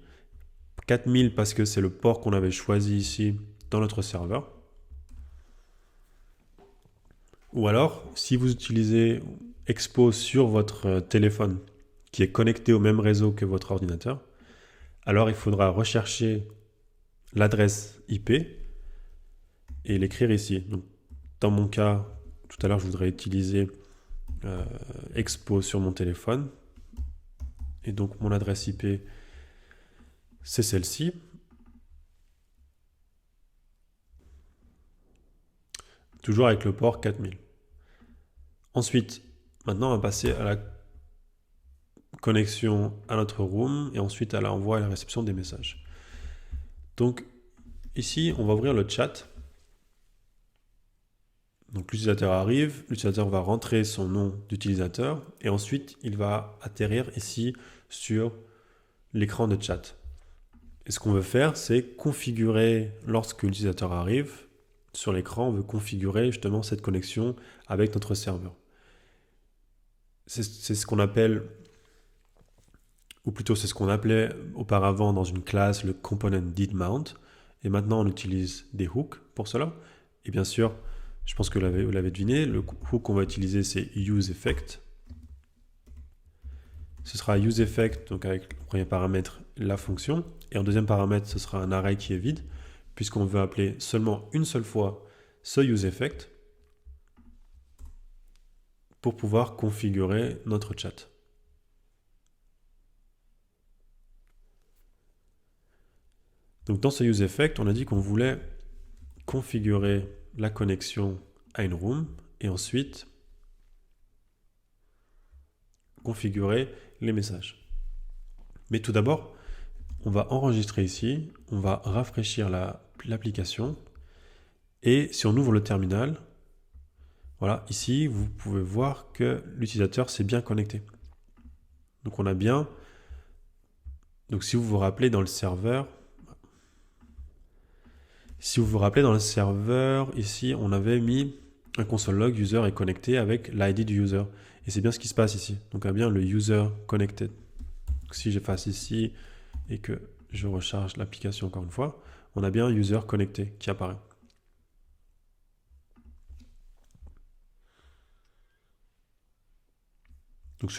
4000 parce que c'est le port qu'on avait choisi ici dans notre serveur. Ou alors, si vous utilisez Expo sur votre téléphone qui est connecté au même réseau que votre ordinateur, alors il faudra rechercher l'adresse IP et l'écrire ici. Donc, dans mon cas, tout à l'heure, je voudrais utiliser Expo sur mon téléphone. Et donc, mon adresse IP, c'est celle-ci. Toujours avec le port 4000. Ensuite, maintenant, on va passer à la connexion à notre room et ensuite à l'envoi et à la réception des messages. Donc, ici, on va ouvrir le chat. Donc, l'utilisateur arrive, l'utilisateur va rentrer son nom d'utilisateur et ensuite, il va atterrir ici sur l'écran de chat. Et ce qu'on veut faire, c'est configurer, lorsque l'utilisateur arrive, sur l'écran, on veut configurer justement cette connexion avec notre serveur. C'est ce qu'on appelle, ou plutôt c'est ce qu'on appelait auparavant dans une classe le component didMount. Et maintenant, on utilise des hooks pour cela. Et bien sûr, je pense que vous l'avez deviné, le hook qu'on va utiliser, c'est useEffect. Ce sera useEffect, donc avec le premier paramètre, la fonction. Et en deuxième paramètre, ce sera un array qui est vide, puisqu'on veut appeler seulement une seule fois ce useEffect pour pouvoir configurer notre chat. Donc dans ce useEffect, on a dit qu'on voulait configurer la connexion à une room et ensuite configurer les messages. Mais tout d'abord, on va enregistrer ici, on va rafraîchir l'application et si on ouvre le terminal, voilà, ici vous pouvez voir que l'utilisateur s'est bien connecté. Donc on a bien, donc si vous vous rappelez dans le serveur, ici on avait mis un console log user est connecté avec l'ID du user. Et c'est bien ce qui se passe ici. Donc on a bien le user connected. Donc, si j'efface ici et que je recharge l'application encore une fois, on a bien user connecté qui apparaît. Donc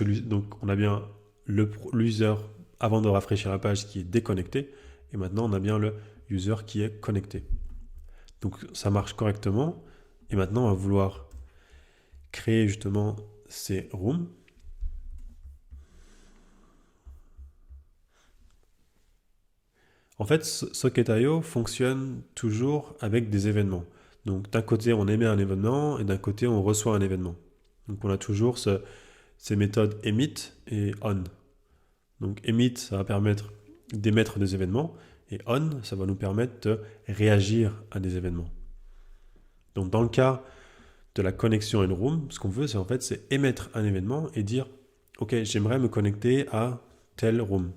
on a bien l'user avant de rafraîchir la page qui est déconnecté. Et maintenant on a bien le user qui est connecté. Donc ça marche correctement. Et maintenant on va vouloir créer justement ces rooms. En fait, Socket.io fonctionne toujours avec des événements. Donc d'un côté, on émet un événement et d'un côté, on reçoit un événement. Donc on a toujours ces méthodes emit et on. Donc emit, ça va permettre d'émettre des événements et on, ça va nous permettre de réagir à des événements. Donc dans le cas de la connexion à une room, ce qu'on veut, c'est émettre un événement et dire « Ok, j'aimerais me connecter à telle room ».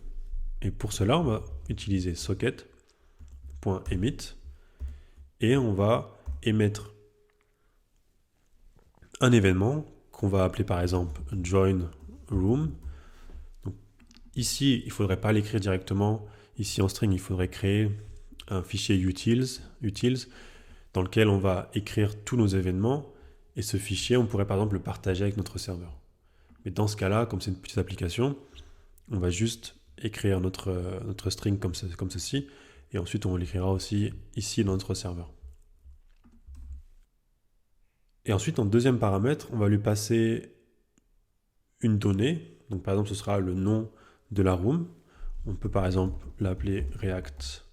Et pour cela, on va utiliser socket.emit et on va émettre un événement qu'on va appeler par exemple join room. Donc, ici, il ne faudrait pas l'écrire directement. Ici en string, il faudrait créer un fichier utils dans lequel on va écrire tous nos événements et ce fichier, on pourrait par exemple le partager avec notre serveur. Mais dans ce cas-là, comme c'est une petite application, on va juste écrire notre string comme ceci, et ensuite on l'écrira aussi ici dans notre serveur. Et ensuite, en deuxième paramètre, on va lui passer une donnée. Donc par exemple, ce sera le nom de la room. On peut par exemple l'appeler React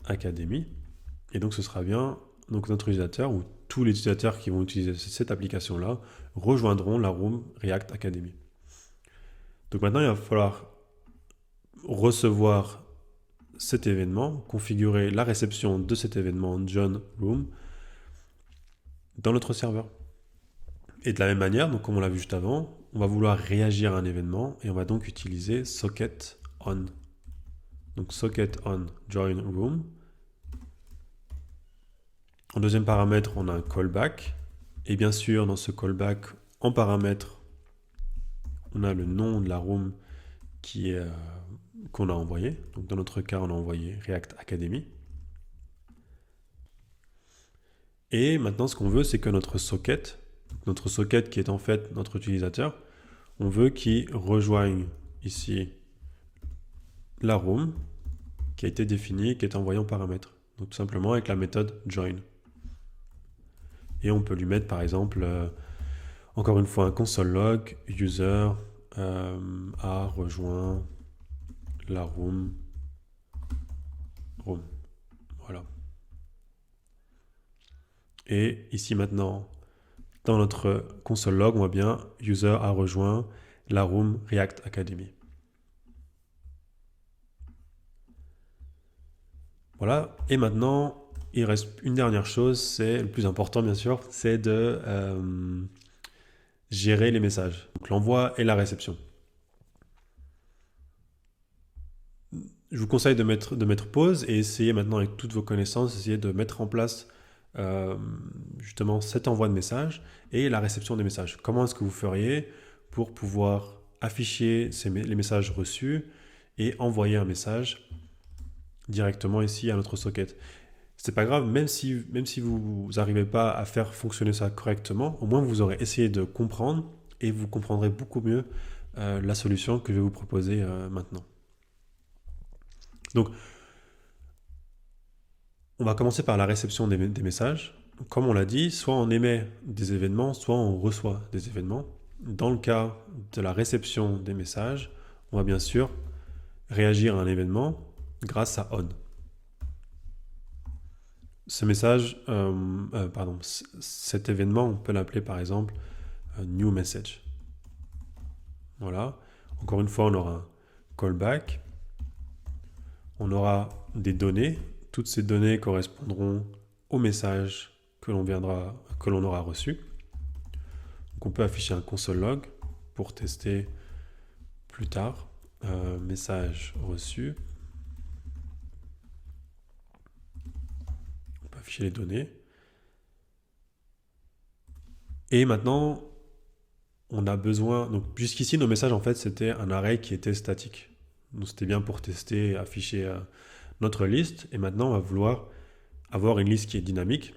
Academy. Et donc ce sera bien, donc notre utilisateur ou tous les utilisateurs qui vont utiliser cette application-là rejoindront la room React Academy. Donc maintenant, il va falloir recevoir cet événement, configurer la réception de cet événement John Room dans notre serveur. Et de la même manière, donc comme on l'a vu juste avant, on va vouloir réagir à un événement et on va donc utiliser socket on. Donc socket on join room. En deuxième paramètre, on a un callback. Et bien sûr, dans ce callback, en paramètre, on a le nom de la room qu'on a envoyé. Donc dans notre cas, on a envoyé React Academy. Et maintenant, ce qu'on veut, c'est que notre socket qui est en fait notre utilisateur, on veut qu'il rejoigne ici la room qui a été définie, qui est envoyée en paramètre. Donc tout simplement avec la méthode join. Et on peut lui mettre par exemple, encore une fois, un console log user a rejoint la room. Voilà. Et ici maintenant, dans notre console log, on voit bien user a rejoint la room React Academy. Voilà. Et maintenant, il reste une dernière chose, c'est le plus important bien sûr, c'est de gérer les messages. Donc l'envoi et la réception. Je vous conseille de mettre pause et essayer maintenant avec toutes vos connaissances, essayer de mettre en place justement cet envoi de messages et la réception des messages. Comment est-ce que vous feriez pour pouvoir afficher les messages reçus et envoyer un message directement ici à notre socket? C'est pas grave, même si vous n'arrivez pas à faire fonctionner ça correctement, au moins vous aurez essayé de comprendre et vous comprendrez beaucoup mieux la solution que je vais vous proposer maintenant. Donc, on va commencer par la réception des messages. Comme on l'a dit, soit on émet des événements, soit on reçoit des événements. Dans le cas de la réception des messages, on va bien sûr réagir à un événement grâce à on. Ce message, cet événement, on peut l'appeler par exemple new message. Voilà. Encore une fois, on aura un callback. On aura des données. Toutes ces données correspondront au message que l'on aura reçu. Donc on peut afficher un console log pour tester plus tard. Message reçu. On peut afficher les données. Et maintenant, on a besoin... Donc jusqu'ici, nos messages, en fait, c'était un array qui était statique. Donc c'était bien pour tester, afficher notre liste. Et maintenant, on va vouloir avoir une liste qui est dynamique.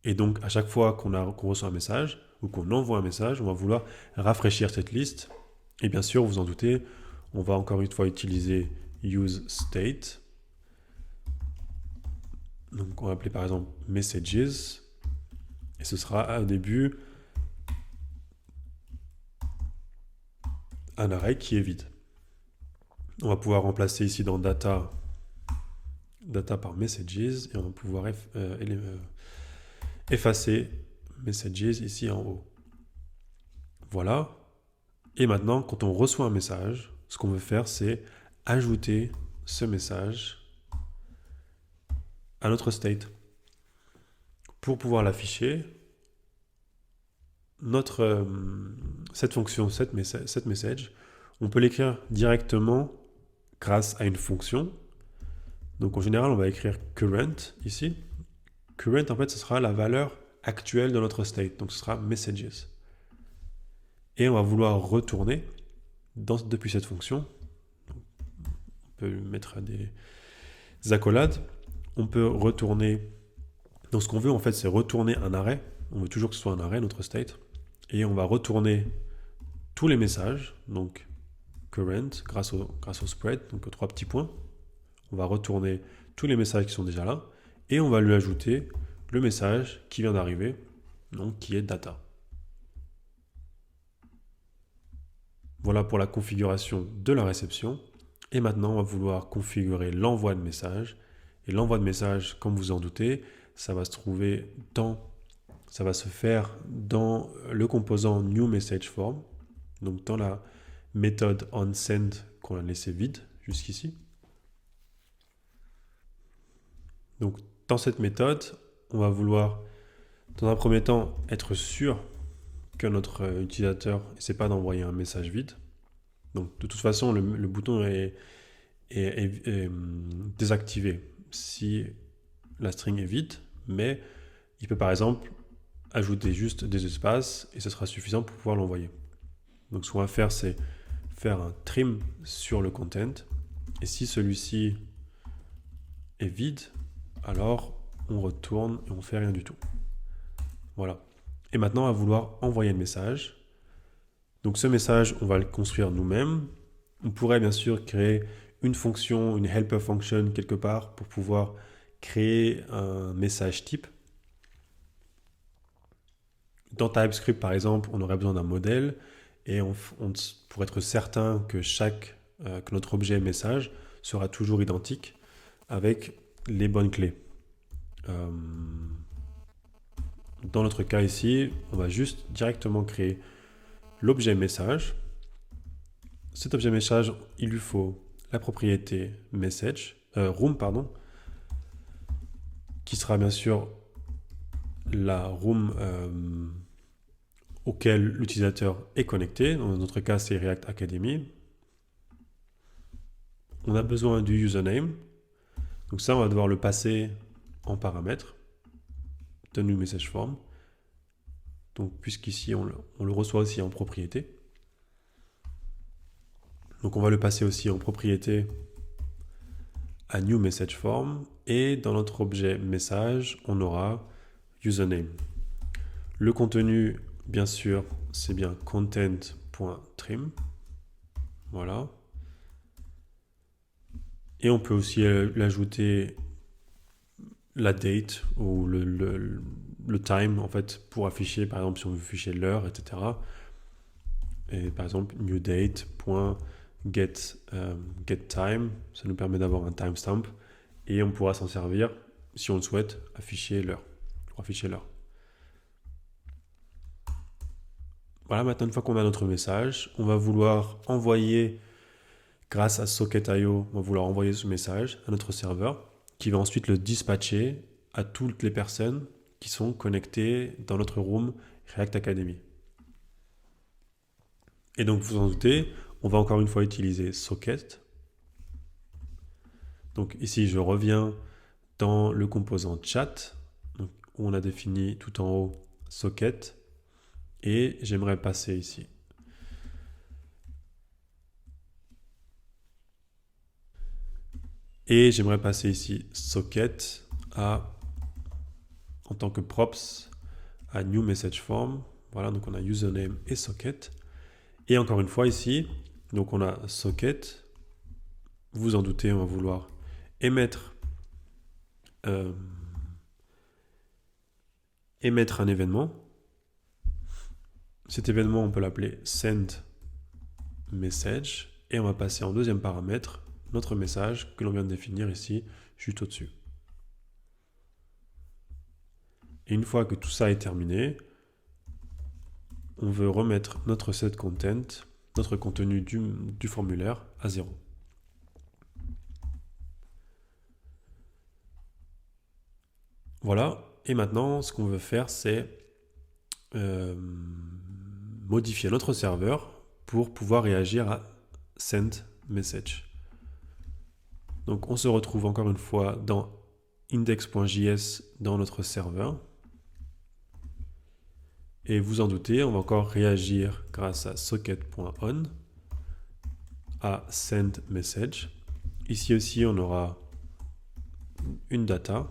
Et donc, à chaque fois qu'on reçoit un message ou qu'on envoie un message, on va vouloir rafraîchir cette liste. Et bien sûr, vous en doutez, on va encore une fois utiliser useState. Donc, on va appeler par exemple messages. Et ce sera au début un array qui est vide. On va pouvoir remplacer ici dans data par messages et on va pouvoir effacer messages ici en haut. Voilà. Et maintenant, quand on reçoit un message, ce qu'on veut faire, c'est ajouter ce message à notre state. Pour pouvoir l'afficher, cette fonction, cette message, on peut l'écrire directement grâce à une fonction. Donc en général, on va écrire current ici. Current, en fait, ce sera la valeur actuelle de notre state. Donc ce sera messages. Et on va vouloir retourner depuis cette fonction. On peut mettre des accolades. On peut retourner. Donc ce qu'on veut, en fait, c'est retourner un array. On veut toujours que ce soit un array, notre state. Et on va retourner tous les messages. Donc current, grâce au spread, donc aux 3 petits points. On va retourner tous les messages qui sont déjà là. Et on va lui ajouter le message qui vient d'arriver, donc qui est data. Voilà pour la configuration de la réception. Et maintenant, on va vouloir configurer l'envoi de message. Et l'envoi de message, comme vous en doutez, ça va se faire dans le composant newMessageForm, donc dans la méthode onSend qu'on a laissé vide jusqu'ici. Donc dans cette méthode, on va vouloir, dans un premier temps, être sûr que notre utilisateur n'essaie pas d'envoyer un message vide. Donc de toute façon, le bouton est désactivé si la string est vide, mais il peut par exemple ajouter juste des espaces et ce sera suffisant pour pouvoir l'envoyer. Donc ce qu'on va faire, c'est faire un trim sur le content et si celui-ci est vide, alors on retourne et on fait rien du tout. Voilà. Et maintenant, on va vouloir envoyer le message. Donc ce message, on va le construire nous-mêmes. On pourrait bien sûr créer une fonction, une helper function quelque part pour pouvoir créer un message type. Dans TypeScript, par exemple, on aurait besoin d'un modèle et pour être certain que que notre objet message sera toujours identique avec les bonnes clés. Dans notre cas ici, on va juste directement créer l'objet message. Cet objet message, il lui faut la propriété room, qui sera bien sûr la room auquel l'utilisateur est connecté. Dans notre cas, c'est React Academy. On a besoin du username. Donc ça, on va devoir le passer en paramètre de newMessageForm. Donc puisqu'ici, on le reçoit aussi en propriété. Donc on va le passer aussi en propriété à newMessageForm. Et dans notre objet message, on aura username. Le contenu, bien sûr, c'est bien content.trim. Voilà. Et on peut aussi l'ajouter la date ou le time, en fait, pour afficher, par exemple, si on veut afficher l'heure, etc. Et par exemple, newDate.time get time, ça nous permet d'avoir un timestamp et on pourra s'en servir si on le souhaite, afficher l'heure. Voilà, maintenant une fois qu'on a notre message, on va vouloir envoyer, grâce à Socket.io, on va vouloir envoyer ce message à notre serveur qui va ensuite le dispatcher à toutes les personnes qui sont connectées dans notre room React Academy. Et donc, vous en doutez, on va encore une fois utiliser Socket. Donc ici, je reviens dans le composant chat, donc, où on a défini tout en haut Socket, et j'aimerais passer ici. Et j'aimerais passer ici Socket en tant que props à New Message Form. Voilà, donc on a username et Socket. Et encore une fois ici, donc on a Socket. Vous en doutez, on va vouloir émettre un événement. Cet événement, on peut l'appeler send message. Et on va passer en deuxième paramètre notre message que l'on vient de définir ici, juste au-dessus. Et une fois que tout ça est terminé, on veut remettre notre setContent, notre contenu du formulaire à 0. Voilà, et maintenant ce qu'on veut faire c'est modifier notre serveur pour pouvoir réagir à send message. Donc on se retrouve encore une fois dans index.js dans notre serveur. Et vous en doutez, on va encore réagir grâce à socket.on à send message. Ici aussi, on aura une data,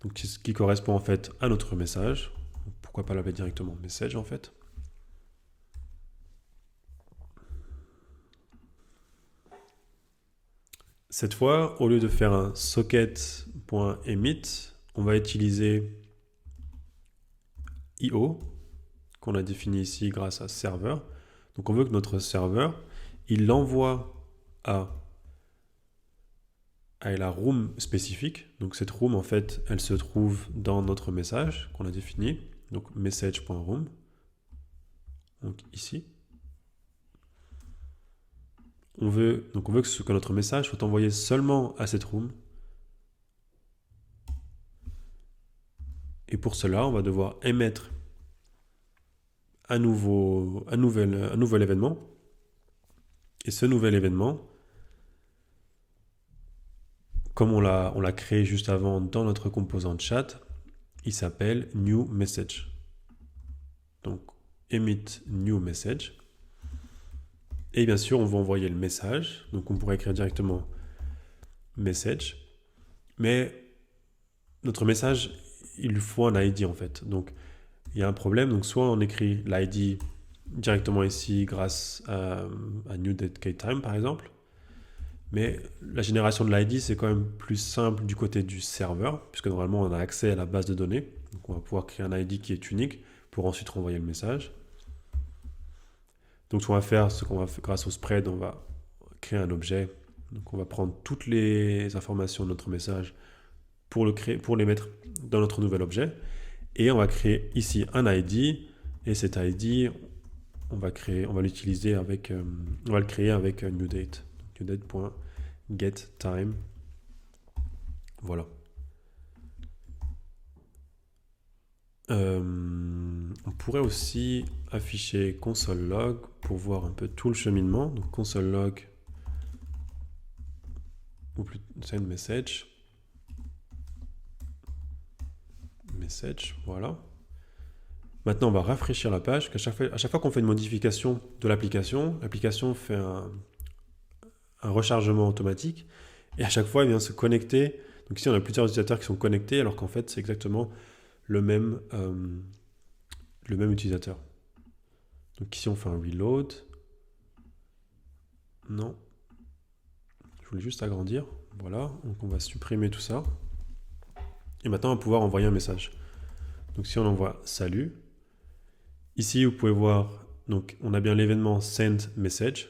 donc ce qui correspond en fait à notre message. Pourquoi pas l'appeler directement message en fait. Cette fois, au lieu de faire un socket.emit, on va utiliser IO, qu'on a défini ici grâce à serveur. Donc on veut que notre serveur, il l'envoie à la room spécifique. Donc cette room, en fait, elle se trouve dans notre message qu'on a défini. Donc message.room. Donc ici. On veut que notre message soit envoyé seulement à cette room. Et pour cela, on va devoir émettre un nouvel événement. Et ce nouvel événement, comme on l'a créé juste avant dans notre composant de chat, il s'appelle new message. Donc emit new message. Et bien sûr, on va envoyer le message. Donc on pourrait écrire directement message. Mais notre message, il lui faut un ID en fait. Donc il y a un problème. Donc soit on écrit l'ID directement ici grâce à newDateCaseTime par exemple. Mais la génération de l'ID, c'est quand même plus simple du côté du serveur, puisque normalement on a accès à la base de données. Donc on va pouvoir créer un ID qui est unique pour ensuite renvoyer le message. Donc ce qu'on va faire, grâce au spread, on va créer un objet. Donc on va prendre toutes les informations de notre message pour les mettre dans notre nouvel objet. Et on va créer ici un ID. Et cet ID, on va le créer avec newDate. newDate.getTime. Voilà. On pourrait aussi afficher console log pour voir un peu tout le cheminement. Donc console log ou plus send message. Voilà. Maintenant, on va rafraîchir la page. À chaque fois qu'on fait une modification de l'application, l'application fait un rechargement automatique et à chaque fois, il vient se connecter. Donc ici, on a plusieurs utilisateurs qui sont connectés alors qu'en fait, c'est exactement le même utilisateur. Donc ici, on fait un reload. Non. Je voulais juste agrandir. Voilà. Donc on va supprimer tout ça. Et maintenant, on va pouvoir envoyer un message. Donc si on envoie salut. Ici, vous pouvez voir, donc on a bien l'événement send message.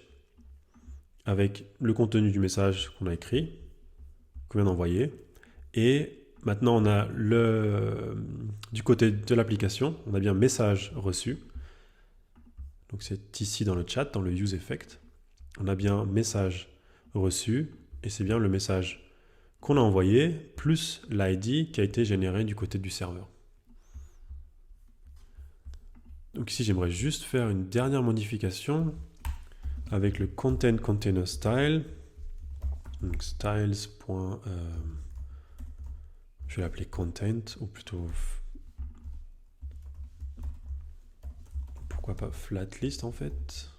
avec le contenu du message qu'on a écrit, qu'on vient d'envoyer. Et maintenant, on a du côté de l'application, on a bien message reçu. Donc c'est ici dans le chat, dans le use effect. On a bien message reçu, et c'est bien le message qu'on a envoyé, plus l'ID qui a été généré du côté du serveur. Donc ici, j'aimerais juste faire une dernière modification avec le content container style. Donc styles. Je vais l'appeler content, ou plutôt, pourquoi pas flat list en fait.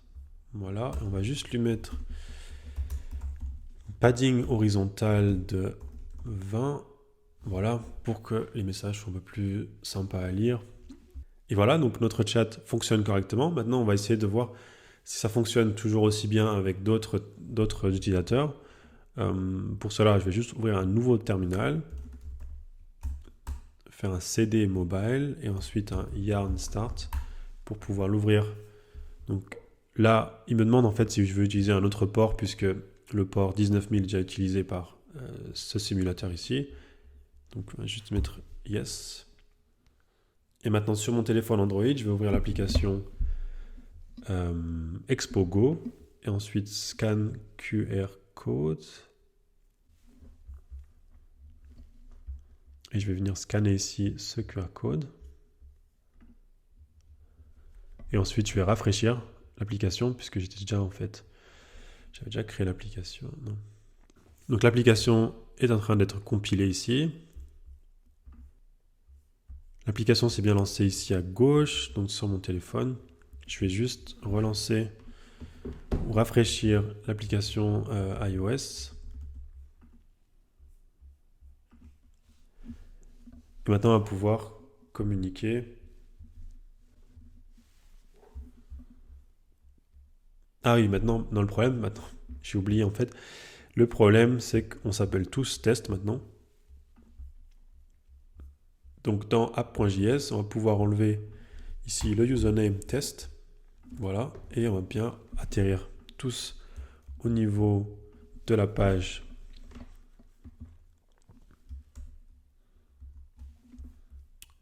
Voilà, on va juste lui mettre padding horizontal de 20. Voilà, pour que les messages soient un peu plus sympas à lire. Et voilà, donc notre chat fonctionne correctement. Maintenant, on va essayer de voir si ça fonctionne toujours aussi bien avec d'autres utilisateurs. Pour cela, je vais juste ouvrir un nouveau terminal, faire un CD mobile et ensuite un yarn start pour pouvoir l'ouvrir. Donc là, il me demande en fait si je veux utiliser un autre port puisque le port 19000 est déjà utilisé par ce simulateur ici. Donc on va juste mettre yes. Et maintenant sur mon téléphone Android, je vais ouvrir l'application ExpoGo et ensuite scan QR code. Et je vais venir scanner ici ce QR code. Et ensuite, je vais rafraîchir l'application puisque j'étais déjà en fait, j'avais déjà créé l'application. Donc l'application est en train d'être compilée ici. L'application s'est bien lancée ici à gauche, donc sur mon téléphone. Je vais juste relancer ou rafraîchir l'application iOS. Et maintenant, on va pouvoir communiquer. Ah oui, maintenant, dans le problème, maintenant, j'ai oublié en fait. Le problème, c'est qu'on s'appelle tous test maintenant. Donc dans app.js, on va pouvoir enlever ici le username test. Voilà, et on va bien atterrir tous au niveau de la page.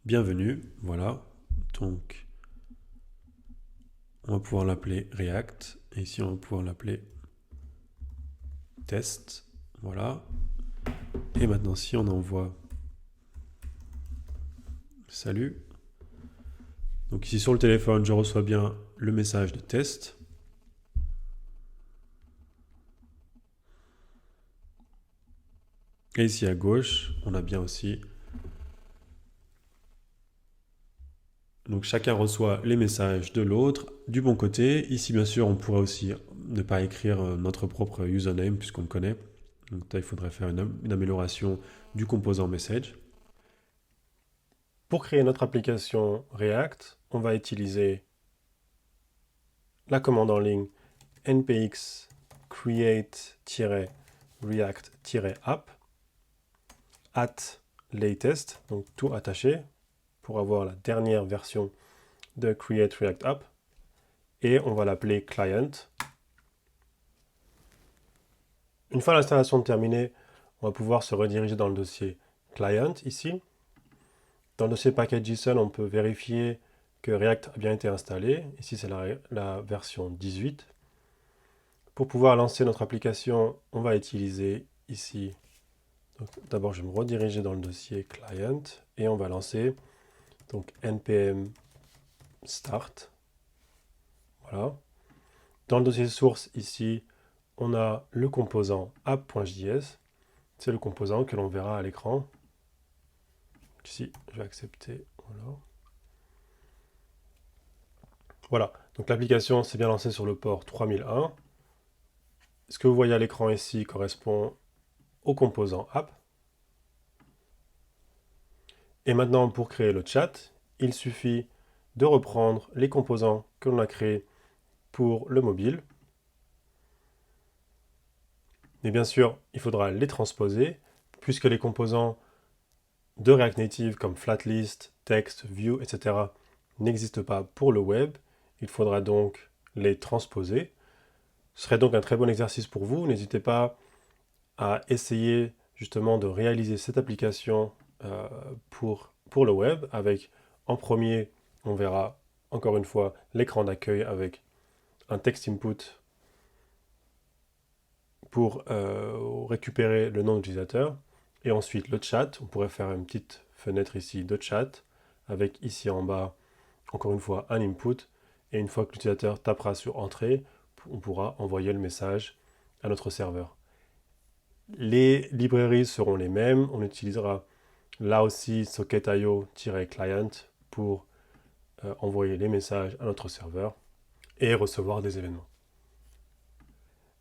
Bienvenue, voilà. Donc, on va pouvoir l'appeler React. Et ici, on va pouvoir l'appeler test. Voilà. Et maintenant, si on envoie salut. Donc ici sur le téléphone, je reçois bien le message de test. Et ici à gauche, on a bien aussi. Donc chacun reçoit les messages de l'autre. Du bon côté, ici bien sûr, on pourrait aussi ne pas écrire notre propre username puisqu'on le connaît. Donc là, il faudrait faire une amélioration du composant message. Pour créer notre application React, on va utiliser la commande en ligne npx create-react-app @latest, donc tout attaché, pour avoir la dernière version de Create React App. Et on va l'appeler client. Une fois l'installation terminée, on va pouvoir se rediriger dans le dossier client ici. Dans le dossier package.json, on peut vérifier que React a bien été installé. Ici, c'est la version 18. Pour pouvoir lancer notre application, on va utiliser ici. D'abord, je vais me rediriger dans le dossier client et on va lancer donc npm start. Voilà. Dans le dossier source, ici, on a le composant app.js. C'est le composant que l'on verra à l'écran. Ici, je vais accepter. Voilà. Voilà. Donc l'application s'est bien lancée sur le port 3001. Ce que vous voyez à l'écran ici correspond au composant app. Et maintenant, pour créer le chat, il suffit de reprendre les composants que l'on a créés pour le mobile. Mais bien sûr, il faudra les transposer, puisque les composants de React Native comme Flatlist, Text, View, etc. n'existent pas pour le web. Il faudra donc les transposer. Ce serait donc un très bon exercice pour vous. N'hésitez pas à essayer justement de réaliser cette application pour le web avec, en premier, on verra encore une fois l'écran d'accueil avec un text input pour récupérer le nom d'utilisateur. Et ensuite le chat, on pourrait faire une petite fenêtre ici de chat avec ici en bas, encore une fois, un input. Et une fois que l'utilisateur tapera sur entrée, on pourra envoyer le message à notre serveur. Les librairies seront les mêmes. On utilisera là aussi socket.io-client pour envoyer les messages à notre serveur et recevoir des événements.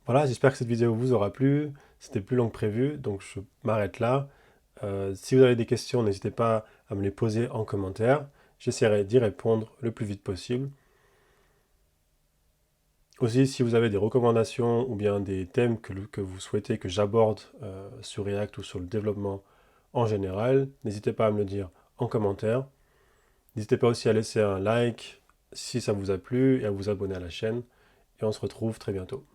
Voilà, j'espère que cette vidéo vous aura plu. C'était plus long que prévu, donc je m'arrête là. Si vous avez des questions, n'hésitez pas à me les poser en commentaire. J'essaierai d'y répondre le plus vite possible. Aussi, si vous avez des recommandations ou bien des thèmes que vous souhaitez que j'aborde sur React ou sur le développement en général, n'hésitez pas à me le dire en commentaire. N'hésitez pas aussi à laisser un like si ça vous a plu et à vous abonner à la chaîne. Et on se retrouve très bientôt.